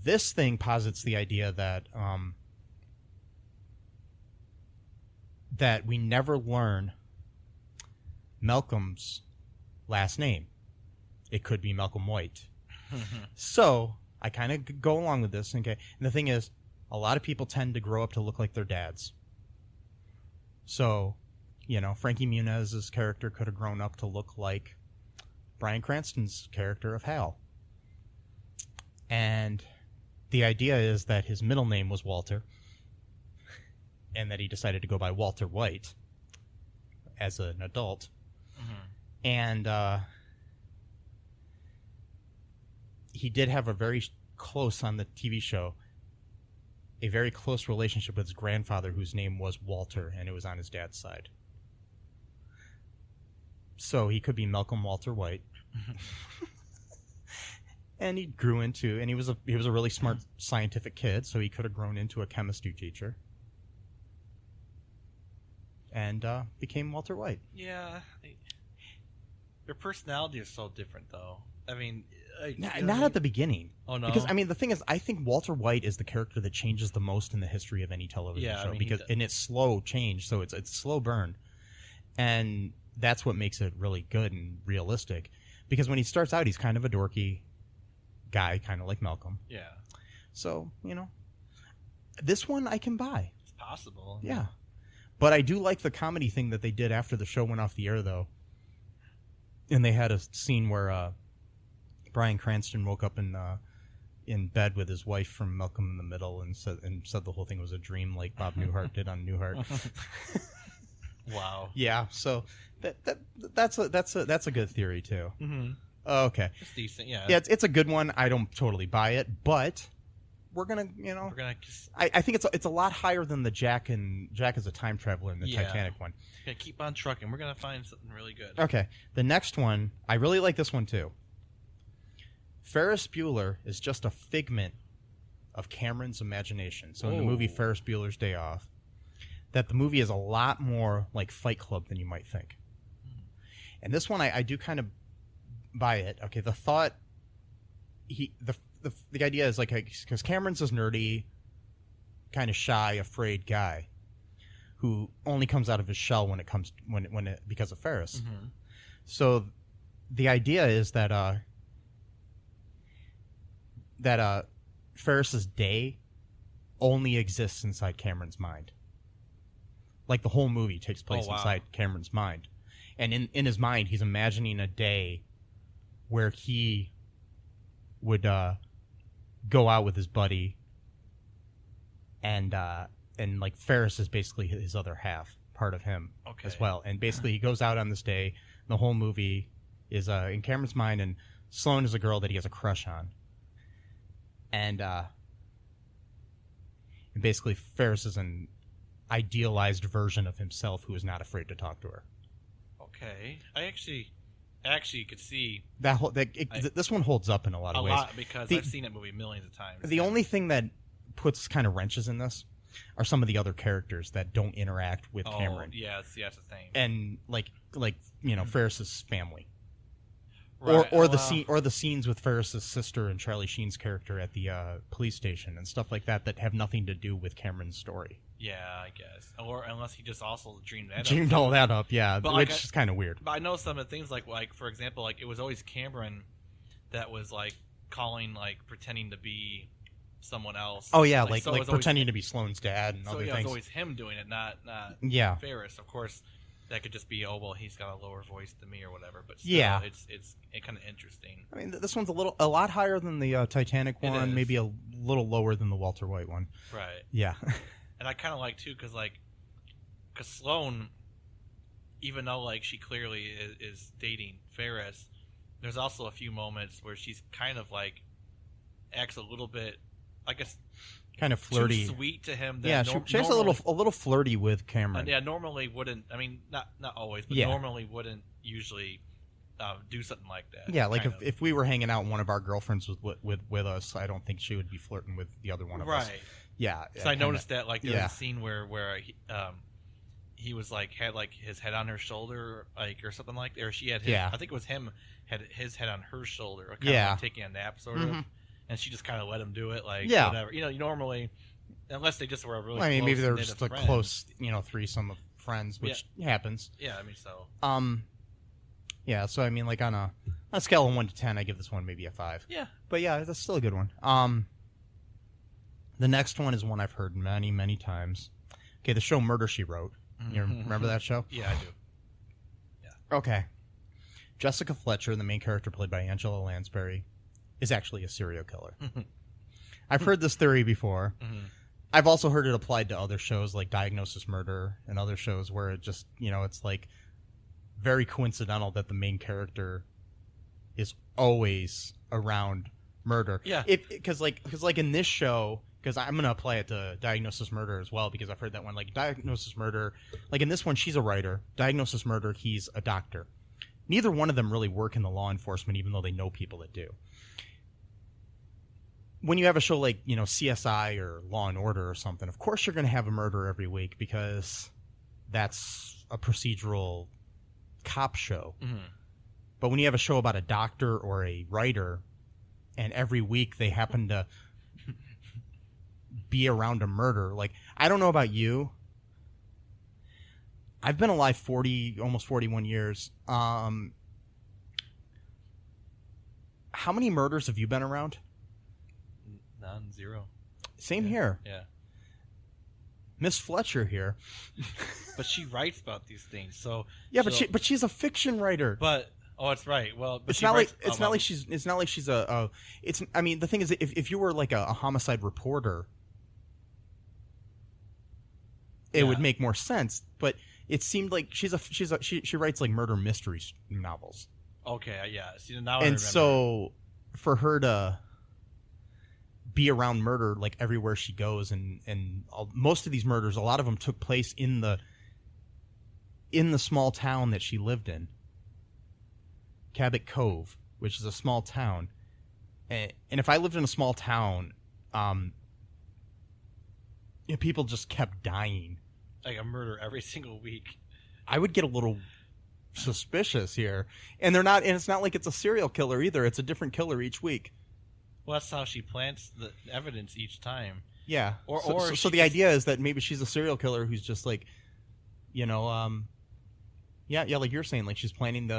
This thing posits the idea that that we never learn Malcolm's last name. It could be Malcolm White. So I kind of go along with this. Okay, and the thing is, a lot of people tend to grow up to look like their dads. So, Frankie Muniz's character could have grown up to look like Bryan Cranston's character of Hal. And the idea is that his middle name was Walter, and that he decided to go by Walter White as an adult. And he did have a very close, on the TV show, a very close relationship with his grandfather, whose name was Walter, and it was on his dad's side. So he could be Malcolm Walter White. And he grew into, and he was a really smart scientific kid, so he could have grown into a chemistry teacher, and became Walter White. Yeah. Their personality is so different, though. I mean, Not at the beginning. Oh no. Because I mean, the thing is, I think Walter White is the character that changes the most in the history of any television Yeah, I show, mean, because and it's slow change, so it's slow burn, and that's what makes it really good and realistic. Because when he starts out, he's kind of a dorky guy, kind of like Malcolm. Yeah. So this one I can buy. It's possible. Yeah, but I do like the comedy thing that they did after the show went off the air, though. And they had a scene where Bryan Cranston woke up in bed with his wife from Malcolm in the Middle, and said the whole thing was a dream, like Bob Newhart did on Newhart. Wow. Yeah, so that's a good theory too. Mm-hmm. Okay, It's decent. Yeah. yeah, it's a good one. I don't totally buy it, but we're gonna We're gonna I think it's a lot higher than the Jack as a time traveler in the Yeah. Titanic one. keep on trucking. We're gonna find something really good. Okay, the next one, I really like this one too. Ferris Bueller is just a figment of Cameron's imagination. So in the movie Oh. Ferris Bueller's Day Off, that the movie is a lot more like Fight Club than you might think. And this one, I do kind of buy it. Okay, the thought, the idea is like, because Cameron's this nerdy, kind of shy, afraid guy who only comes out of his shell because of Ferris. Mm-hmm. So the idea is that Ferris's day only exists inside Cameron's mind. Like the whole movie takes place inside Cameron's mind. And in his mind, he's imagining a day where he would go out with his buddy, and like Ferris is basically his other half, part of him as well. And basically he goes out on this day. The whole movie is in Cameron's mind, and Sloane is a girl that he has a crush on. And basically Ferris is an idealized version of himself who is not afraid to talk to her. Okay, I actually could see that this one holds up in a lot of ways. A lot, because I've seen that movie millions of times. The only thing that puts kind of wrenches in this are some of the other characters that don't interact with Cameron. Yeah, that's the thing. And like Ferris's family. Right. Or the scenes with Ferris's sister and Charlie Sheen's character at the police station and stuff like that have nothing to do with Cameron's story. Yeah, I guess. Or unless he just also dreamed all that up, yeah, but which is kind of weird. But I know some of the things like for example, like it was always Cameron that was like calling, like pretending to be someone else. Oh yeah, like pretending to be Sloane's dad and other things. So it was always him doing it, not Ferris. Of course, that could just be, oh well, he's got a lower voice than me or whatever. But still, yeah, it's kind of interesting. I mean, this one's a lot higher than the Titanic one, maybe a little lower than the Walter White one. Right. Yeah. And I kind of like too, because Sloane, even though like she clearly is dating Ferris, there's also a few moments where she's kind of like acts a little bit, I guess, kind of flirty, too sweet to him. That she's a little flirty with Cameron. Yeah, normally wouldn't. I mean, not always, but normally wouldn't usually do something like that. Yeah, like if we were hanging out and one of our girlfriends was with us, I don't think she would be flirting with the other one of us. Right. Yeah. So I noticed that like there was a scene where he was like had like his head on her shoulder, like, or something like that, or she had his, I think it was him had his head on her shoulder, kind of like taking a nap sort of, and she just kind of let him do it, like whatever. You normally, unless they just were a really close, maybe they were just a close, threesome of friends, which happens. Yeah, I mean so. Yeah, so I mean, like on a scale of 1 to 10, I give this one maybe a 5. Yeah, but yeah, that's still a good one. The next one is one I've heard many, many times. Okay, the show Murder, She Wrote. You remember that show? Yeah, I do. Yeah. Okay. Jessica Fletcher, the main character played by Angela Lansbury, is actually a serial killer. I've heard this theory before. I've also heard it applied to other shows like Diagnosis Murder and other shows where it just, it's like very coincidental that the main character is always around murder. Yeah. Because in this show, because I'm going to apply it to Diagnosis Murder as well, because I've heard that one. Like, Diagnosis Murder, like in this one, she's a writer. Diagnosis Murder, he's a doctor. Neither one of them really work in the law enforcement, even though they know people that do. When you have a show like, CSI or Law and Order or something, of course you're going to have a murder every week, because that's a procedural cop show. But when you have a show about a doctor or a writer, and every week they happen to be around a murder. Like, I don't know about you. I've been alive almost 41 years. How many murders have you been around? None, 0. Same here. Yeah. Miss Fletcher here. But she writes about these things, so yeah. But she's a fiction writer. But that's right. Well, but it's not like she's a. I mean, the thing is, if you were like a homicide reporter, it would make more sense. But it seemed like she writes like murder mystery novels. Okay, yeah. See, now and so for her to be around murder like everywhere she goes, and most of these murders, a lot of them took place in the small town that she lived in, Cabot Cove, which is a small town. And if I lived in a small town, people just kept dying. Like a murder every single week. I would get a little suspicious here. And it's not like it's a serial killer either. It's a different killer each week. Well, that's how she plants the evidence each time. Yeah. So the idea is that maybe she's a serial killer who's just like, Yeah, like you're saying, like she's planning,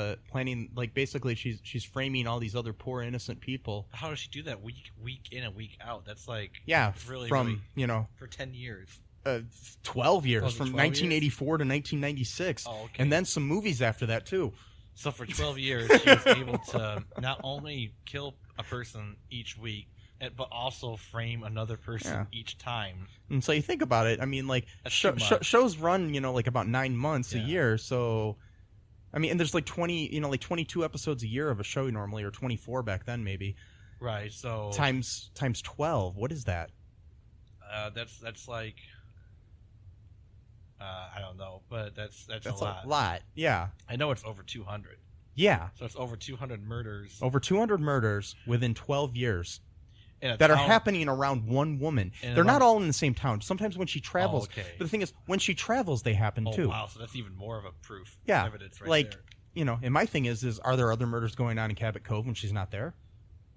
like basically she's framing all these other poor innocent people. How does she do that week in and week out? That's like really for 10 years. 12 years, Was it from 12 1984 to 1996. Oh, okay. And then some movies after that too. So for 12 years, she was able to not only kill a person each week, but also frame another person each time. And so you think about it, I mean, like shows run, like about 9 months a year. So, I mean, and there's like 22 episodes a year of a show normally, or 24 back then maybe. Right. So times 12. What is that? That's like. I don't know, but that's a lot. Yeah. I know it's over 200. Yeah. So it's over 200 murders. Over 200 murders within 12 years. That are happening around one woman. They're not all in the same town. Sometimes when she travels, but the thing is, when she travels, they happen too. Oh wow! So that's even more of a proof. Yeah, evidence right like there. And my thing is are there other murders going on in Cabot Cove when she's not there,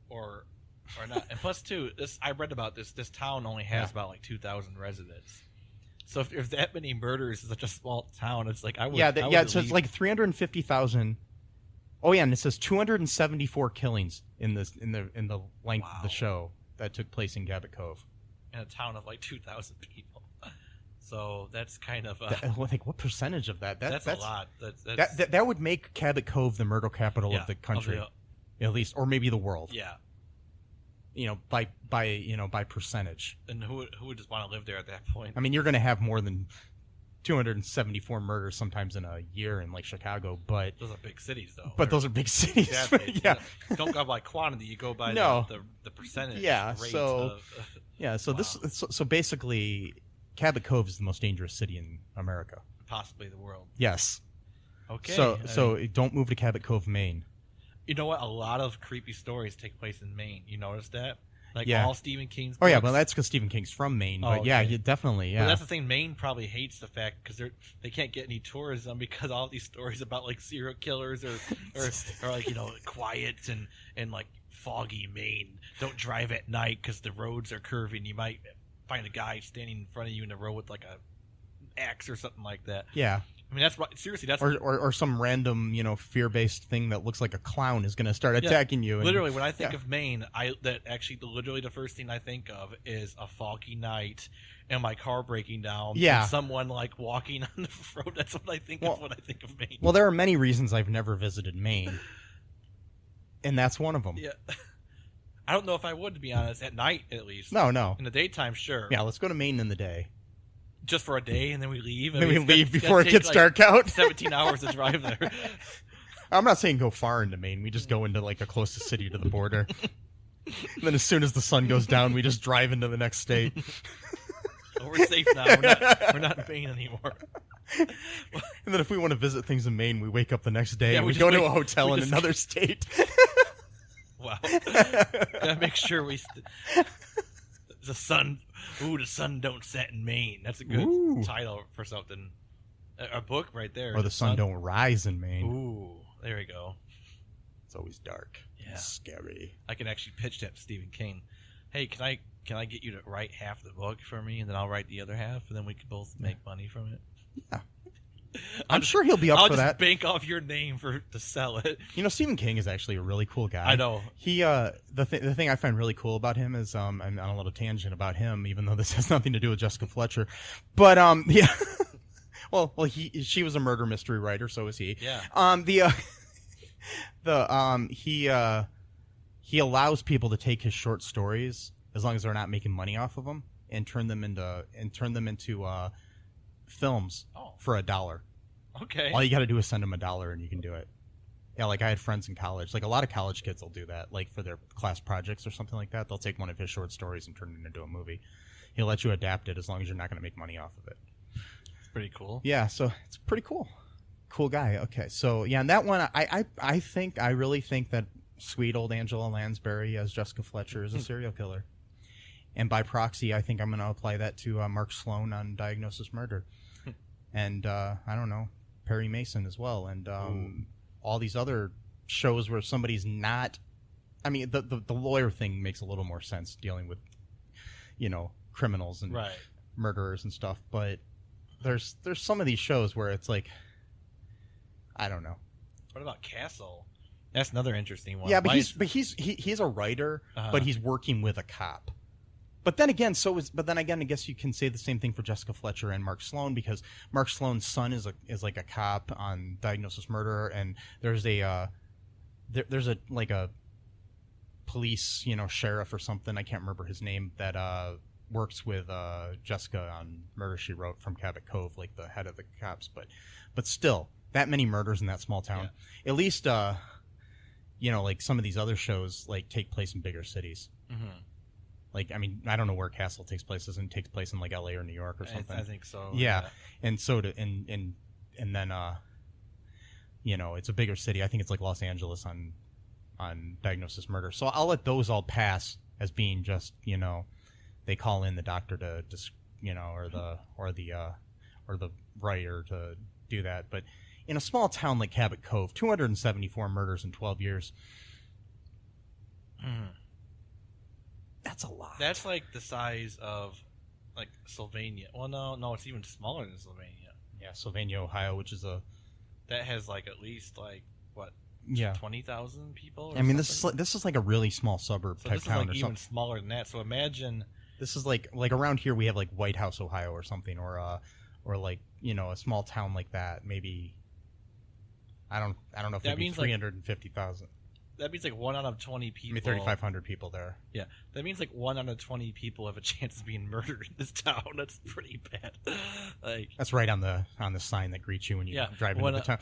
or not? And plus, too, I read about this. This town only has about like 2,000 residents. So if that many murders is such a small town, it's like I would. So it's like 350,000. Oh yeah, and it says 274 killings in the length of the show that took place in Cabot Cove, in a town of like 2,000 people. So that's kind of like what percentage of that? That's a lot. That would make Cabot Cove the murder capital of the country, at least, or maybe the world. Yeah. By percentage. And who would just want to live there at that point? I mean, you're going to have more than 274 murders sometimes in a year in like Chicago, but those are big cities, though. But those are big cities. Exactly. Yeah. Don't go by quantity; you go by the percentage. Yeah. Rate So basically, Cabot Cove is the most dangerous city in America, possibly the world. Yes. Okay. So don't move to Cabot Cove, Maine. You know what? A lot of creepy stories take place in Maine. You notice that? Like all Stephen King's books. Oh, yeah, well, that's because Stephen King's from Maine. But definitely, yeah. But that's the thing. Maine probably hates the fact because they can't get any tourism because all these stories about like serial killers or like quiet and like foggy Maine. Don't drive at night because the roads are curvy and you might find a guy standing in front of you in the road with like a axe or something like that. Yeah. I mean, that's or some random, fear-based thing that looks like a clown is going to start attacking you. Literally, when I think of Maine, literally the first thing I think of is a foggy night and my car breaking down. Yeah. And someone like walking on the road. That's what I think of when I think of Maine. Well, there are many reasons I've never visited Maine, and that's one of them. Yeah. I don't know if I would, to be honest. At night, at least. No. In the daytime, sure. Yeah, let's go to Maine in the day. Just for a day, and then we leave. And then we leave before it gets dark out. 17 hours to drive there. I'm not saying go far into Maine. We just go into like the closest city to the border. And then as soon as the sun goes down, we just drive into the next state. Well, we're safe now. We're not in Maine anymore. And then if we want to visit things in Maine, we wake up the next day and we go to a hotel in another state. Wow. Gotta make sure the sun don't set in Maine. That's a good title for something. A book right there. Or the sun don't rise in Maine. Ooh, there we go. It's always dark. Yeah. It's scary. I can actually pitch that to Stephen King. Hey, can I get you to write half the book for me, and then I'll write the other half, and then we can both make money from it? Yeah. I'm sure he'll be up for that. I'll just bank off your name to sell it. Stephen King is actually a really cool guy. I know. He the thing I find really cool about him is I'm on a little tangent about him, even though this has nothing to do with Jessica Fletcher. But yeah. well, she was a murder mystery writer, so was he. Yeah. He allows people to take his short stories as long as they're not making money off of them and turn them into films for $1. Okay. All you got to do is send them $1 and you can do it. Yeah, like I had friends in college. Like a lot of college kids will do that. Like for their class projects or something like that, they'll take one of his short stories and turn it into a movie. He'll let you adapt it as long as you're not going to make money off of it. It's pretty cool. Yeah, so it's pretty cool. Cool guy. Okay, so yeah, and that one, I really think that sweet old Angela Lansbury as Jessica Fletcher is a serial killer. And by proxy, I think I'm going to apply that to Mark Sloan on Diagnosis Murder. And, I don't know, Perry Mason as well. And all these other shows where somebody's not... I mean, the lawyer thing makes a little more sense dealing with, criminals and murderers and stuff. But there's some of these shows where it's like... I don't know. What about Castle? That's another interesting one. Yeah, but Why he's a writer, Uh-huh. but he's working with a cop. But then again, I guess you can say the same thing for Jessica Fletcher and Mark Sloan, because Mark Sloan's son is like a cop on Diagnosis Murder, and there's a like a police, sheriff or something, I can't remember his name, that works with Jessica on Murder, She Wrote from Cabot Cove, like the head of the cops. But still, that many murders in that small town. At least like some of these other shows like take place in bigger cities. Mm-hmm. Like, I mean, I don't know where Castle takes place. Doesn't it take place in like LA or New York or something? I think so. Yeah. And so and then it's a bigger city. I think it's like Los Angeles on Diagnosis Murder. So I'll let those all pass as being just, they call in the doctor to just, or the writer to do that. But in a small town like Cabot Cove, 274 murders in 12 years. Mm-hmm. That's a lot. That's like the size of like Sylvania. Well, no, it's even smaller than Sylvania. Yeah, Sylvania, Ohio, which is that has like at least like what? Yeah, 20,000 people. I mean, this is like a really small suburb so type this town is like or even something. smaller than that. So imagine This is like around here we have like White House, Ohio, or something, or like a small town like that. Maybe I don't know if that maybe means 350,000. that means like 1 out of 20 people. Maybe 3,500 people there. Yeah, that means like 1 out of 20 people have a chance of being murdered in this town. That's pretty bad. Like That's right on the sign that greets you when you drive into the town.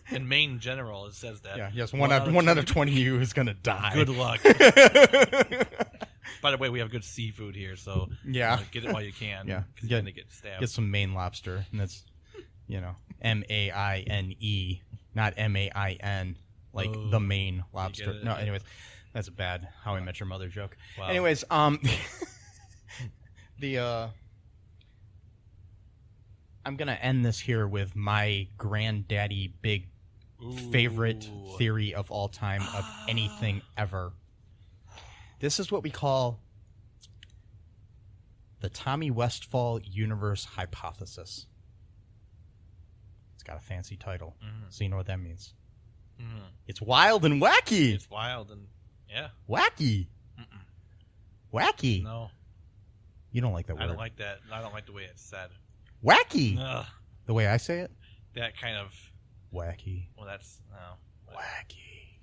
in Maine General, it says that. Yeah, yes, one out of 20 of you is gonna die. Good luck. By the way, we have good seafood here, so Yeah. get it while you can. Yeah. 'cause you're gonna get stabbed. Get some Maine lobster, and that's MAINE, not MAIN, like the Maine lobster. it? No, anyways, that's a bad How I Met Your Mother joke. Wow. Anyways, I'm gonna end this here with my granddaddy big favorite Ooh. theory of all time of anything ever. This is what we call the Tommy Westfall Universe Hypothesis. It's got a fancy title, so you know what that means. Mhm. It's wild and wacky. It's wild and yeah. Wacky. Wacky. No, You don't like that I word. don't like that. I don't like the way it's said. Wacky. Ugh, The way I say it? that kind of. Wacky. Well, that's no. But Wacky.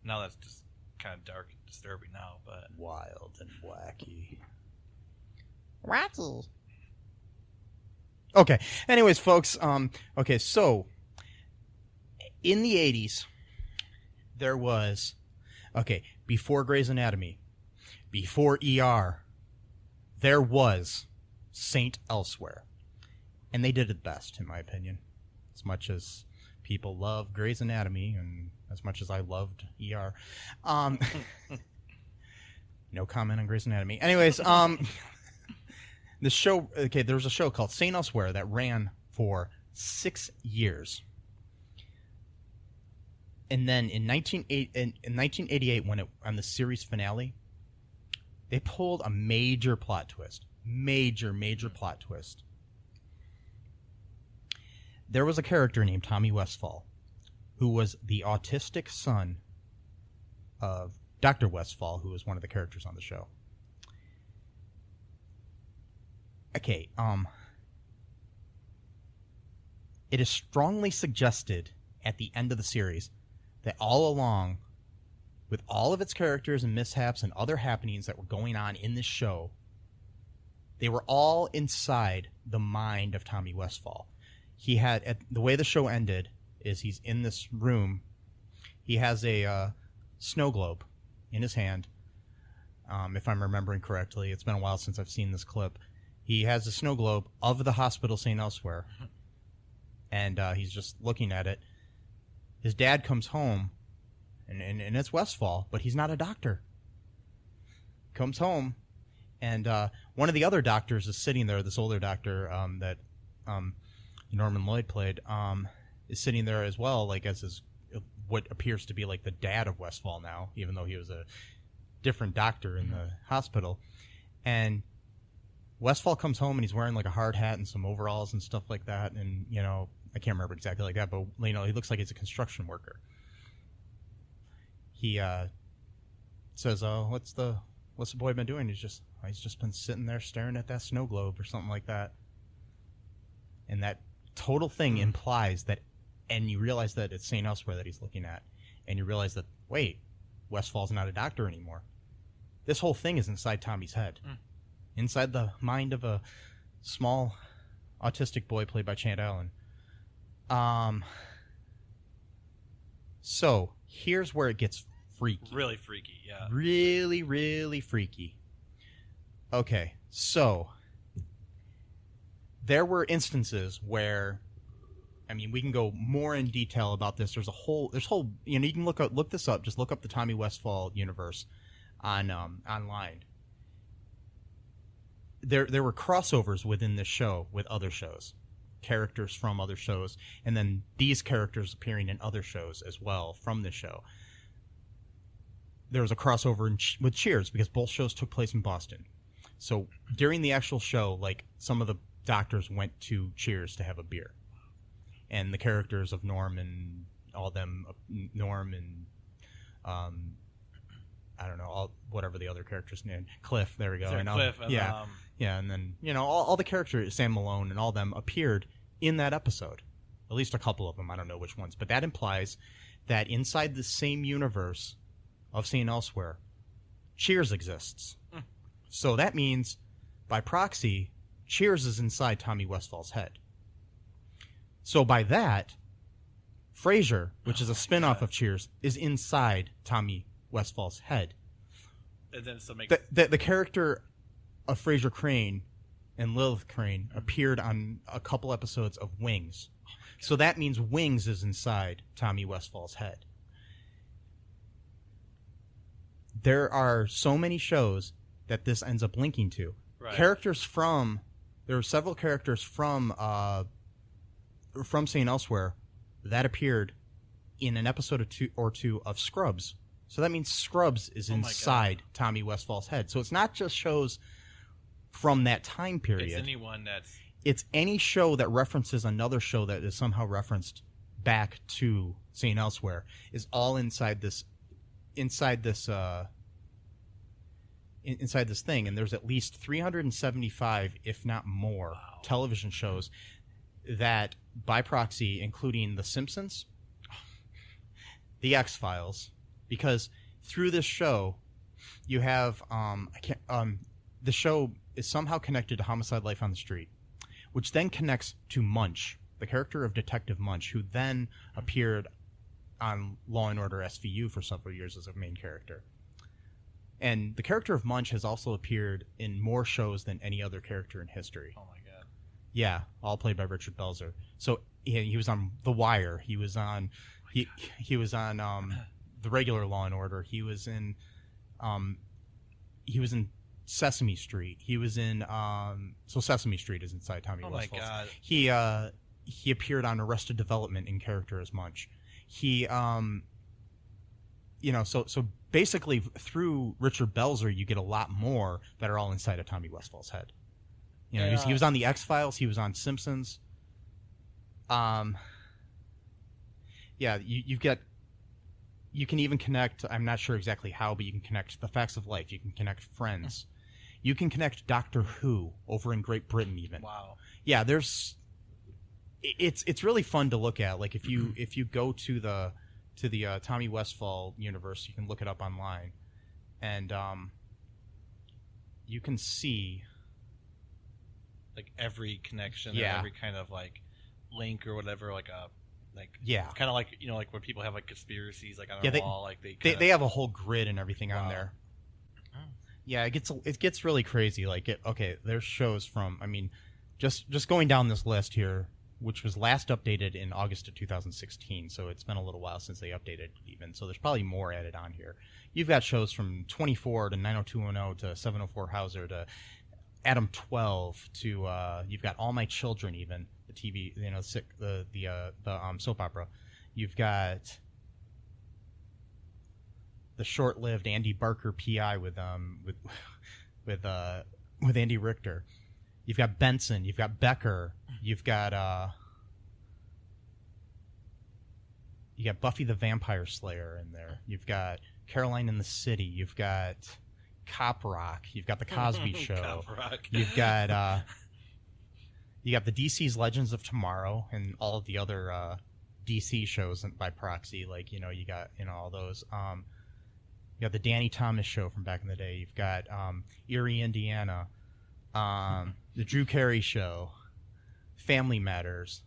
now that's just kind of dark and disturbing now. But Wild and wacky. Wacky. Okay. Anyways, folks, okay, so in the 80s, there was, before Grey's Anatomy, before ER, there was Saint Elsewhere. And they did it best, in my opinion. As much as people love Grey's Anatomy, and as much as I loved ER. No comment on Grey's Anatomy. Anyways, the show, there was a show called Saint Elsewhere that ran for 6 years. And then in 1988, when on the series finale, they pulled a major plot twist. Major plot twist. There was a character named Tommy Westfall, who was the autistic son of Dr. Westfall, who was one of the characters on the show. Okay, it is strongly suggested at the end of the series that all along, with all of its characters and mishaps and other happenings that were going on in this show, they were all inside the mind of Tommy Westfall. He had, the way the show ended is he's in this room. He has a snow globe in his hand, if I'm remembering correctly. It's been a while since I've seen this clip. He has a snow globe of the hospital St. Elsewhere, and he's just looking at it. His dad comes home, and it's Westfall, but he's not a doctor. Comes home, and one of the other doctors is sitting there, this older doctor that Norman Lloyd played, is sitting there as well, like as his, what appears to be like the dad of Westfall now, even though he was a different doctor in the hospital. And Westfall comes home and he's wearing like a hard hat and some overalls and stuff like that, and I can't remember exactly like that, but he looks like he's a construction worker. He says, "Oh, what's the boy been doing?" He's just been sitting there staring at that snow globe or something like that. And that total thing implies that, and you realize that it's St. Elsewhere that he's looking at, and you realize that, wait, Westfall's not a doctor anymore. This whole thing is inside Tommy's head, inside the mind of a small autistic boy played by Chad Allen. So here's where it gets freaky. Really freaky, yeah. Really, really freaky. Okay, so there were instances where, I mean, we can go more in detail about this. There's whole, you can look this up. Just look up the Tommy Westfall universe on online. There were crossovers within this show with other shows, characters from other shows, and then these characters appearing in other shows as well from this show. There was a crossover with Cheers because both shows took place in Boston. So during the actual show, like, some of the doctors went to Cheers to have a beer, and the characters of Norm and all them, Norm and I don't know, whatever the other characters' name, Cliff. There we go. And Cliff, and, yeah, and then all the characters, Sam Malone and all them, appeared in that episode. At least a couple of them. I don't know which ones, but that implies that inside the same universe of St. Elsewhere, Cheers exists. So that means, by proxy, Cheers is inside Tommy Westfall's head. So by that, Frasier, which is a spin-off of Cheers, is inside Tommy Westfall's head. And then so makes the character of Frasier Crane and Lilith Crane appeared on a couple episodes of Wings. So that means Wings is inside Tommy Westfall's head. There are so many shows that this ends up linking to. Right. There are several characters from St. Elsewhere that appeared in an episode or two of Scrubs. So that means Scrubs is inside Tommy Westfall's head. So it's not just shows from that time period. It's any show that references another show that is somehow referenced back to St. Elsewhere is all inside this thing. And there's at least 375, if not more, television shows that, by proxy, including The Simpsons, The X-Files, because through this show you have the show is somehow connected to Homicide: Life on the Street, which then connects to Munch, the character of Detective Munch, who then appeared on Law & Order SVU for several years as a main character. And the character of Munch has also appeared in more shows than any other character in history. Oh my god! Yeah, all played by Richard Belzer. So he was on The Wire. He was on he was on the regular Law & Order. He was in Sesame Street. He was in so Sesame Street is inside Tommy Westfall's. Oh my god! He appeared on Arrested Development in character as Munch. He so basically through Richard Belzer you get a lot more that are all inside of Tommy Westfall's head. He was on the X-Files. He was on Simpsons. You can even connect, I'm not sure exactly how, but you can connect The Facts of Life. You can connect Friends. You can connect Doctor Who over in Great Britain even. Wow. Yeah, it's really fun to look at. Like if you go to the Tommy Westfall universe, you can look it up online, and you can see like every connection, Yeah. or every kind of like link or whatever, yeah, kind of like like when people have like conspiracies like on Yeah, a wall, like they have a whole grid and everything on Wow. there. Yeah, it gets really crazy. Like there's shows from, I mean, just going down this list here, which was last updated in August of 2016, so it's been a little while since they updated even. So there's probably more added on here. You've got shows from 24 to 90210 to 704 Hauser to Adam 12 to you've got All My Children, even the TV, the soap opera. You've got the short-lived Andy Barker PI with Andy Richter. You've got Benson. You've got Becker. You've got Buffy the Vampire Slayer in there. You've got Caroline in the City. You've got Cop Rock. You've got the Cosby Show. Cop Rock. You've got you got the DC's Legends of Tomorrow and all of the other DC shows by proxy. Like, you got all those. You got the Danny Thomas Show from back in the day. You've got Erie, Indiana. The Drew Carey Show. Family Matters.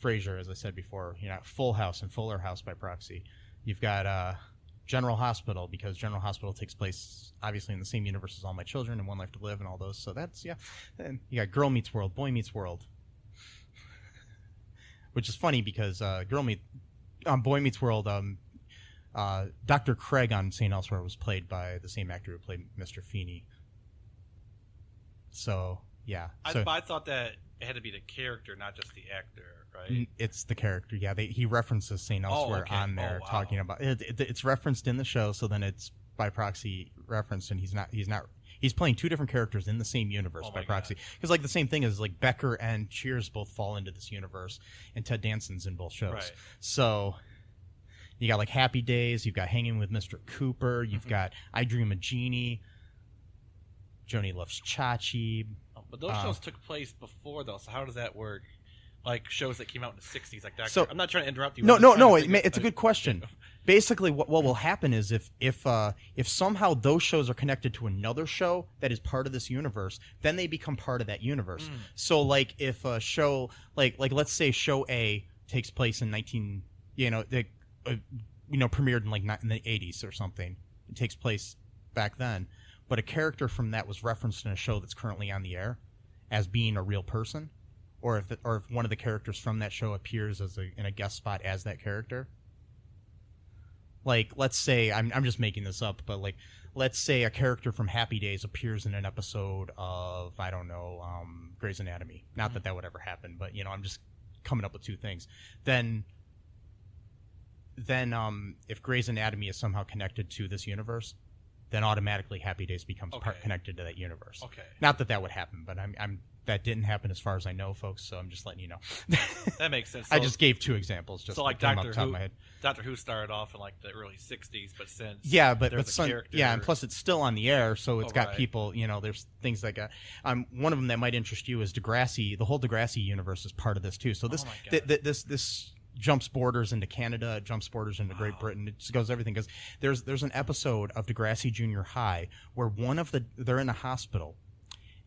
Frasier, as I said before. Full House and Fuller House by proxy. You've got General Hospital, because General Hospital takes place obviously in the same universe as All My Children and One Life to Live and all those. So that's, yeah. And you got Girl Meets World, Boy Meets World. Which is funny because Boy Meets World, Dr. Craig on St. Elsewhere was played by the same actor who played Mr. Feeney. So, yeah. I thought that it had to be the character, not just the actor, right? It's the character, yeah. He references St. Elsewhere on there, talking about it. It's referenced in the show, so then it's by proxy referenced, and he's playing two different characters in the same universe by proxy. Because like the same thing is like Becker and Cheers both fall into this universe, and Ted Danson's in both shows. Right. So you got like Happy Days, you've got Hanging with Mr. Cooper, you've got I Dream of Jeannie, Joni Loves Chachi. But those shows took place before, though, so how does that work? Like shows that came out in the 60s, like Doctor. I'm not trying to interrupt you. No. It's a good question. Basically, what will happen is if somehow those shows are connected to another show that is part of this universe, then they become part of that universe. So, like, if a show, like let's say show A takes place in premiered in the 80s or something. It takes place back then, but a character from that was referenced in a show that's currently on the air as being a real person, or if one of the characters from that show appears in a guest spot as that character. Like, let's say, I'm just making this up, but like, let's say a character from Happy Days appears in an episode of, I don't know, Grey's Anatomy. Not that would ever happen, but I'm just coming up with two things. Then if Grey's Anatomy is somehow connected to this universe, then automatically Happy Days becomes connected to that universe. Okay. Not that would happen, but that didn't happen as far as I know, folks. So I'm just letting you know. That makes sense. I just gave two examples. Just so like Doctor Who, Doctor Who started off in like the early '60s, but since and plus it's still on the air, so it's got people. There's things like one of them that might interest you is Degrassi. The whole Degrassi universe is part of this too. So this this jumps borders into Canada, it jumps borders into Great Britain. It just goes everything, because there's an episode of Degrassi Junior High where they're in a hospital.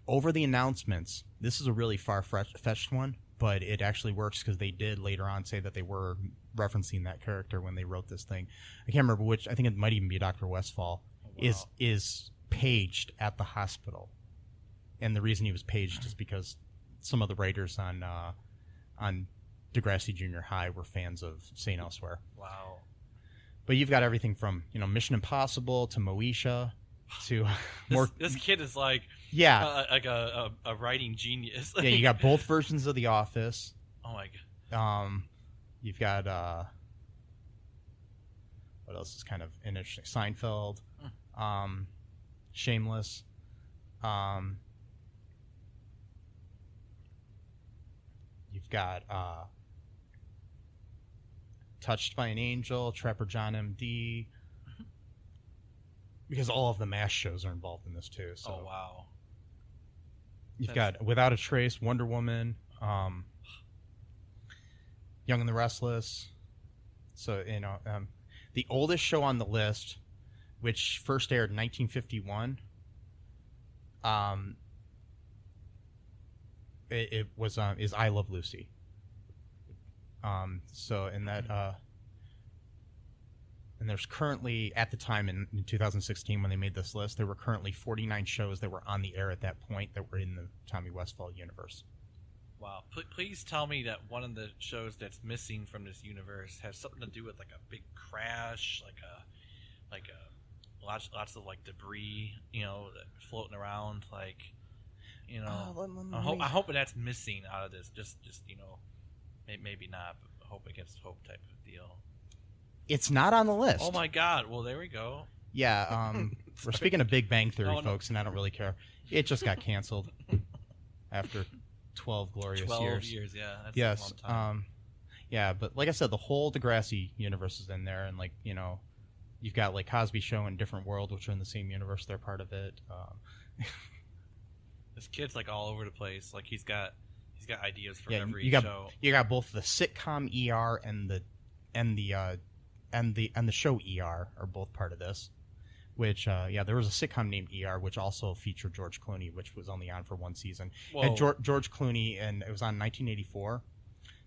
Over the announcements, this is a really far-fetched one, but it actually works because they did later on say that they were referencing that character when they wrote this thing. I can't remember which. I think it might even be Dr. Westfall. Is paged at the hospital, and the reason he was paged is because some of the writers on Degrassi Junior High were fans of St. Elsewhere. Wow. But you've got everything from Mission Impossible to Moesha to more. This kid is like like a writing genius. Yeah, you got both versions of The Office. Oh my god. You've got what else is kind of interesting? Seinfeld, Shameless. You've got Touched by an Angel, Trapper John M.D. Because all of the MASH shows are involved in this too. So. Oh wow! You've got Without a Trace, Wonder Woman, Young and the Restless. So the oldest show on the list, which first aired in 1951. It was is I Love Lucy. So in that and there's currently, at the time in 2016 when they made this list, there were currently 49 shows that were on the air at that point that were in the Tommy Westphall universe. Wow. Please tell me that one of the shows that's missing from this universe has something to do with like a big crash, like a lots of like debris, floating around, like, I'm hoping that's missing out of this. Just maybe not, but hope against hope type of deal. It's not on the list. Oh my god! Well, there we go. Yeah, we're speaking of Big Bang Theory, folks, and I don't really care. It just got canceled after 12 glorious years. 12 years, yeah. That's a long time. Yeah, but like I said, the whole Degrassi universe is in there, and like you've got like Cosby Show and Different World, which are in the same universe. They're part of it. This kid's like all over the place. Like he's got ideas for every you got, show. You got both the sitcom ER and the show ER are both part of this. Which there was a sitcom named ER, which also featured George Clooney, which was only on for one season. And George Clooney, and it was on 1984.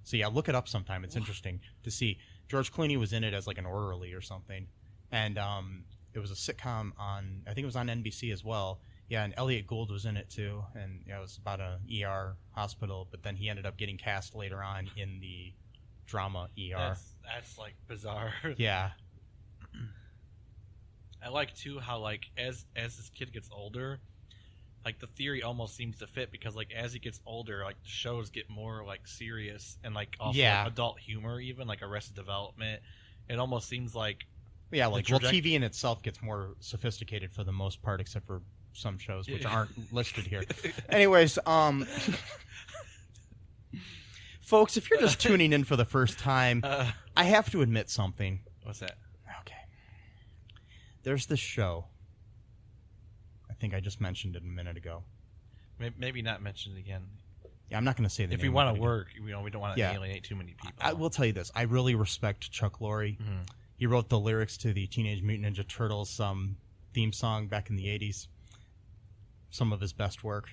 So yeah, look it up sometime. It's interesting to see. George Clooney was in it as like an orderly or something, and it was a sitcom on, I think it was on NBC as well. Yeah, and Elliot Gould was in it too, and it was about a ER hospital. But then he ended up getting cast later on in the drama ER. That's like bizarre. Yeah. I like too how like as this kid gets older, like the theory almost seems to fit because like as he gets older, like the shows get more like serious and like also like, adult humor, even like Arrested Development. It almost seems like TV in itself gets more sophisticated for the most part, except for some shows which aren't listed here. Anyways, folks, if you're just tuning in for the first time, I have to admit something. What's that? There's this show. I think I just mentioned it a minute ago. Maybe not mention it again. Yeah, I'm not going to say the name. If we want to work, we don't want to alienate too many people. I will tell you this. I really respect Chuck Lorre. Mm-hmm. He wrote the lyrics to the Teenage Mutant Ninja Turtles theme song back in the 80s. Some of his best work.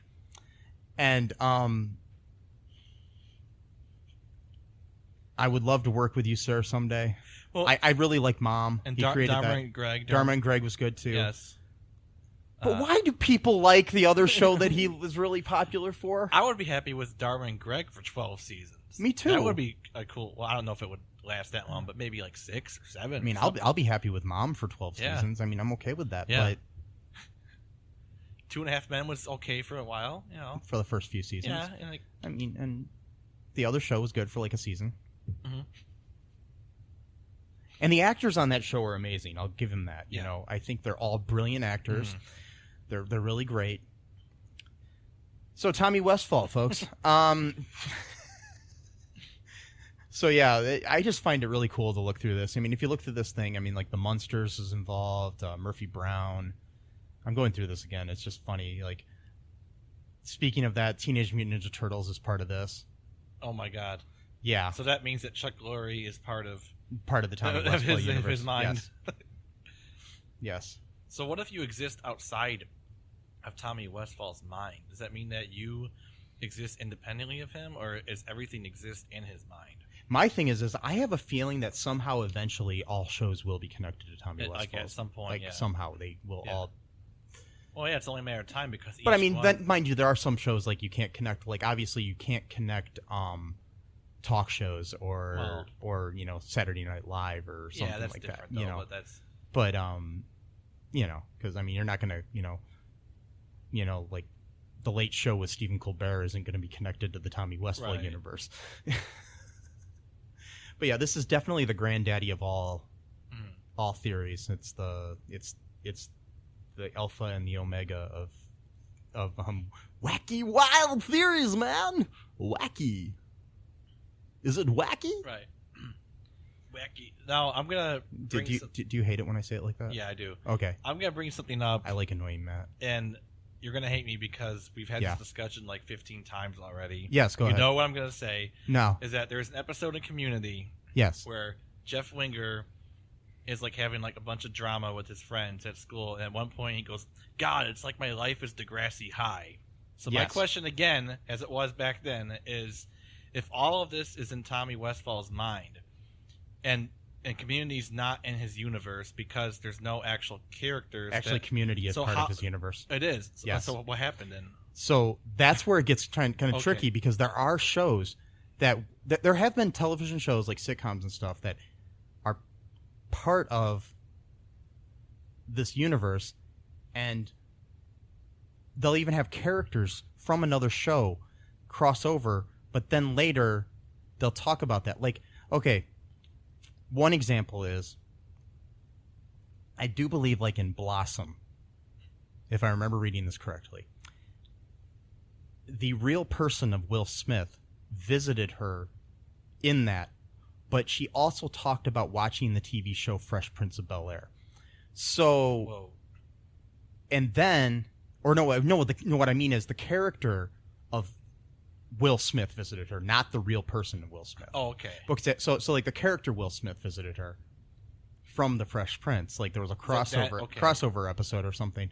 And I would love to work with you, sir, someday. Well, I really like Mom. And Dharma and Greg. Dharma and Greg was good, too. Yes. But why do people like the other show that he was really popular for? I would be happy with Dharma and Greg for 12 seasons. Me too. That would be a cool... Well, I don't know if it would last that long, but maybe like 6 or 7. I mean, I'll be happy with Mom for 12 seasons. I mean, I'm okay with that. Yeah. But 2.5 Men was okay for a while, For the first few seasons. Yeah. And the other show was good for like a season. Mm-hmm. And the actors on that show are amazing. I'll give him that. You know, I think they're all brilliant actors. Mm-hmm. They're really great. So Tommy Westphal, folks. So yeah, I just find it really cool to look through this. I mean, if you look through this thing, I mean, like the Munsters is involved, Murphy Brown. I'm going through this again. It's just funny. Like, speaking of that, Teenage Mutant Ninja Turtles is part of this. Oh my God. Yeah. So that means that Chuck Lorre is part of the Tommy Westphal universe. Of his mind. Yes. Yes. So what if you exist outside of Tommy Westphal's mind? Does that mean that you exist independently of him, or is everything exist in his mind? My thing is I have a feeling that somehow eventually all shows will be connected to Tommy Westphal. Like at some point, somehow they will all. Well, yeah, it's only a matter of time because. But I mean, mind you, there are some shows like you can't connect. Like obviously, you can't connect talk shows or Saturday Night Live or something like that. But that's. But because I mean, you're not gonna like the Late Show with Stephen Colbert isn't going to be connected to the Tommy Westphal universe. But yeah, this is definitely the granddaddy of all theories. It's the alpha and the omega of wacky wild theories, man. Wacky. Is it wacky? Right. Wacky. Now I'm gonna. Do you hate it when I say it like that? Yeah, I do. Okay. I'm gonna bring something up. I like annoying Matt. And you're gonna hate me because we've had this discussion like 15 times already. Yes, go ahead. You know what I'm gonna say? No. Is that there's an episode in Community. Yes. Where Jeff Winger is like having like a bunch of drama with his friends at school, and at one point he goes, "God, it's like my life is Degrassi High." So my question again, as it was back then, is if all of this is in Tommy Westphal's mind, and Community's not in his universe because there's no actual characters. Actually, Community is part of his universe. It is. Yes. So what happened then? So that's where it gets kind of tricky because there are shows that there have been television shows like sitcoms and stuff that are part of this universe, and they'll even have characters from another show cross over, but then later they'll talk about that. Like, okay, one example is, I do believe like in Blossom, if I remember reading this correctly, the real person of Will Smith visited her in that but she also talked about watching the TV show Fresh Prince of Bel-Air. So, Whoa. and then, or no, what I mean is the character of Will Smith visited her, not the real person Will Smith. Oh, okay. Because so like the character Will Smith visited her from the Fresh Prince. Like there was a crossover episode or something.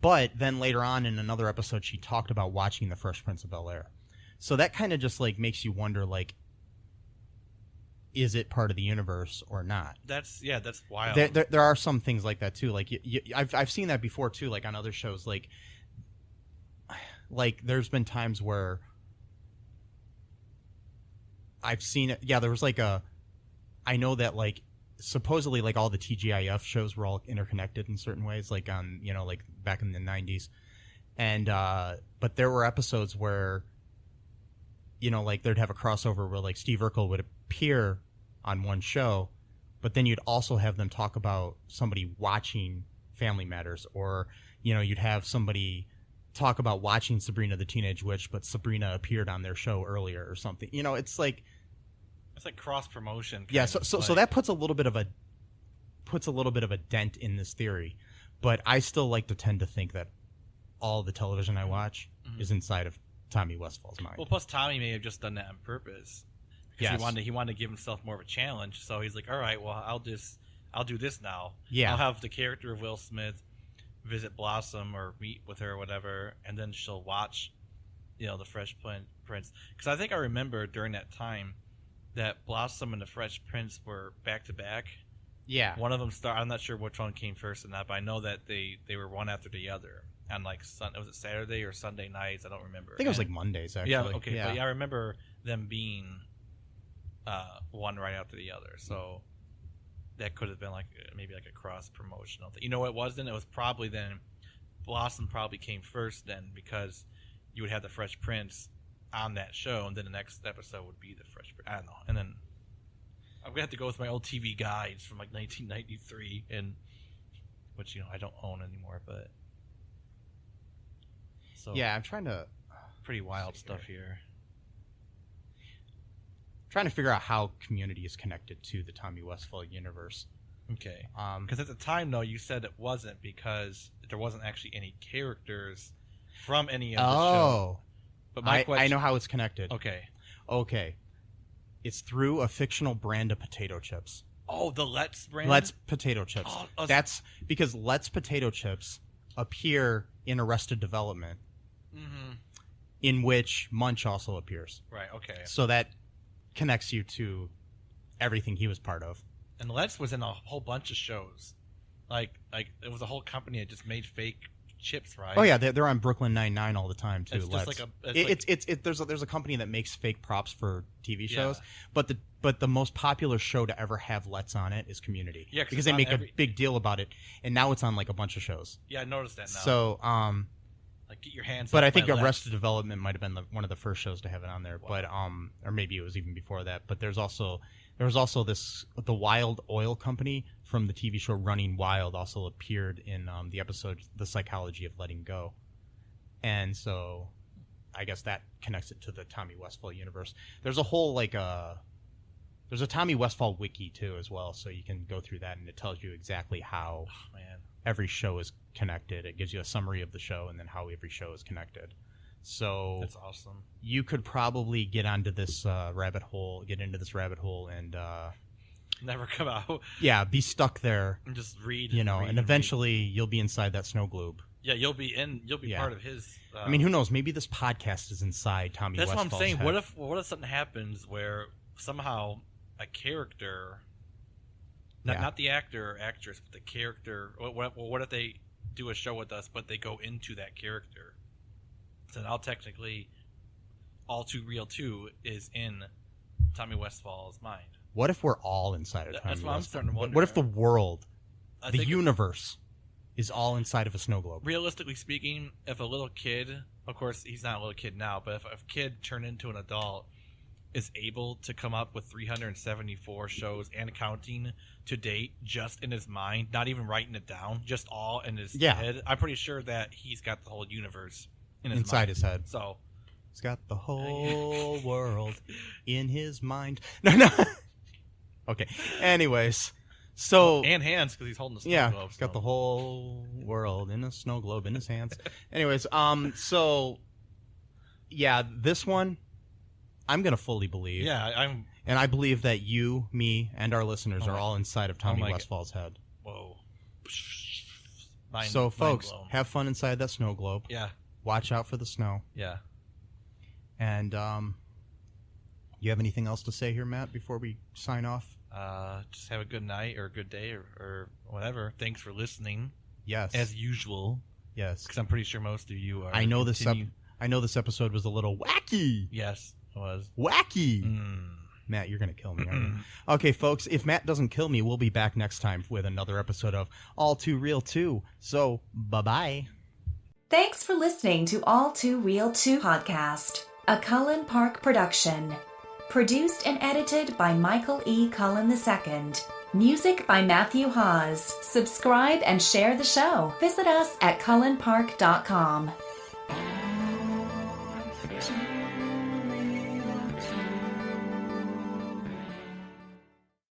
But then later on in another episode, she talked about watching the Fresh Prince of Bel-Air. So that kind of just like makes you wonder, like, is it part of the universe or not? That's wild. There are some things like that too. Like I've seen that before too. Like on other shows, like there's been times where I've seen it. Yeah, there was like I know that like supposedly like all the TGIF shows were all interconnected in certain ways, like on like back in the 90s, and but there were episodes where like they'd have a crossover where like Steve Urkel would appear on one show, but then you'd also have them talk about somebody watching Family Matters, or you'd have somebody talk about watching Sabrina the Teenage Witch, but Sabrina appeared on their show earlier or something. It's like cross promotion. Yeah, so that puts a little bit of a dent in this theory, but I still like to tend to think that all the television I watch is inside of Tommy Westfall's mind. Well, plus Tommy may have just done that on purpose because he wanted to give himself more of a challenge. So he's like, all right, well, I'll do this now. Yeah, I'll have the character of Will Smith visit Blossom or meet with her or whatever, and then she'll watch, the Fresh Prince. Because I think I remember during that time that Blossom and the Fresh Prince were back to back. Yeah, one of them I'm not sure which one came first in that, but I know that they were one after the other. On like was it Saturday or Sunday nights? I don't remember. I think it was like Mondays actually. Yeah, okay. Yeah. But I remember them being one right after the other. So that could have been like maybe like a cross promotional thing. You know what it was then? It was probably then Blossom probably came first then, because you would have the Fresh Prince on that show, and then the next episode would be the Fresh Prince. I don't know. And then I'm gonna have to go with my old TV guides from like 1993, and which I don't own anymore, but. So yeah, I'm trying to pretty wild stuff here. Trying to figure out how Community is connected to the Tommy Westphall universe. Okay. Because at the time, though, you said it wasn't because there wasn't actually any characters from any of the show. But my question, I know how it's connected. Okay. It's through a fictional brand of potato chips. Oh, the Let's brand? Let's potato chips. Oh, that's because Let's potato chips appear in Arrested Development, in which Munch also appears. Right, okay. So that connects you to everything he was part of. And Let's was in a whole bunch of shows. Like it was a whole company that just made fake chips, right? Oh yeah, they're on Brooklyn Nine-Nine all the time too. It's just Let's. There's a company that makes fake props for TV shows, but the most popular show to ever have Let's on it is Community. Yeah, because they make a big deal about it, and now it's on like a bunch of shows. Yeah, I noticed that now. So like get your hands. But up I think by Arrested Development might have been one of the first shows to have it on there. Wow. But or maybe it was even before that. But there was also the Wild Oil Company from the TV show Running Wild also appeared in the episode The Psychology of Letting Go. And so I guess that connects it to the Tommy Westphall universe. There's a whole there's a Tommy Westphall wiki too as well, so you can go through that and it tells you exactly how every show is connected. It gives you a summary of the show and then how every show is connected. So that's awesome. You could probably get into this rabbit hole, and never come out. Yeah, be stuck there and just read. And eventually you'll be inside that snow globe. Yeah, you'll be part of his. I mean, who knows? Maybe this podcast is inside Tommy Westphall's That's what I'm saying. head. What if something happens where somehow a character, not the actor or actress, but the character. What if they do a show with us, but they go into that character? So now technically, All2ReelToo is in Tommy Westphall's mind. What if we're all inside of Tommy That's what Westphall? I'm starting to wonder. What if the world, the universe, is all inside of a snow globe? Realistically speaking, if a little kid, of course he's not a little kid now, but if a kid turned into an adult is able to come up with 374 shows and counting to date just in his mind, not even writing it down, just all in his head, I'm pretty sure that he's got the whole universe inside his head. So he's got the whole world in his mind. No. Okay. Anyways, so And hands because he's holding the snow yeah, globe. he's got the whole world in a snow globe in his hands. Anyways, so yeah, this one I'm gonna fully believe. Yeah, I'm. And I believe that you, me, and our listeners Oh are my- all inside of Tommy oh my Westfall's head. Whoa. So, Mind folks, blown. have fun inside that snow globe. Yeah, Watch out for the snow. yeah. And you have anything else to say here, Matt, before we sign off? Just have a good night or a good day or whatever. Thanks for listening, Yes. as usual. Yes. Because I'm pretty sure most of you are. I know this. continue- I know this episode was a little wacky. Yes, it was. Wacky. Mm. Matt, you're gonna kill me, aren't you? Okay, folks. If Matt doesn't kill me, we'll be back next time with another episode of All2ReelToo. So, bye-bye. Thanks for listening to All2ReelToo podcast, a Cullen Park production. Produced and edited by Michael E. Cullen II. Music by Matthew Hawes. Subscribe and share the show. Visit us at cullenpark.com.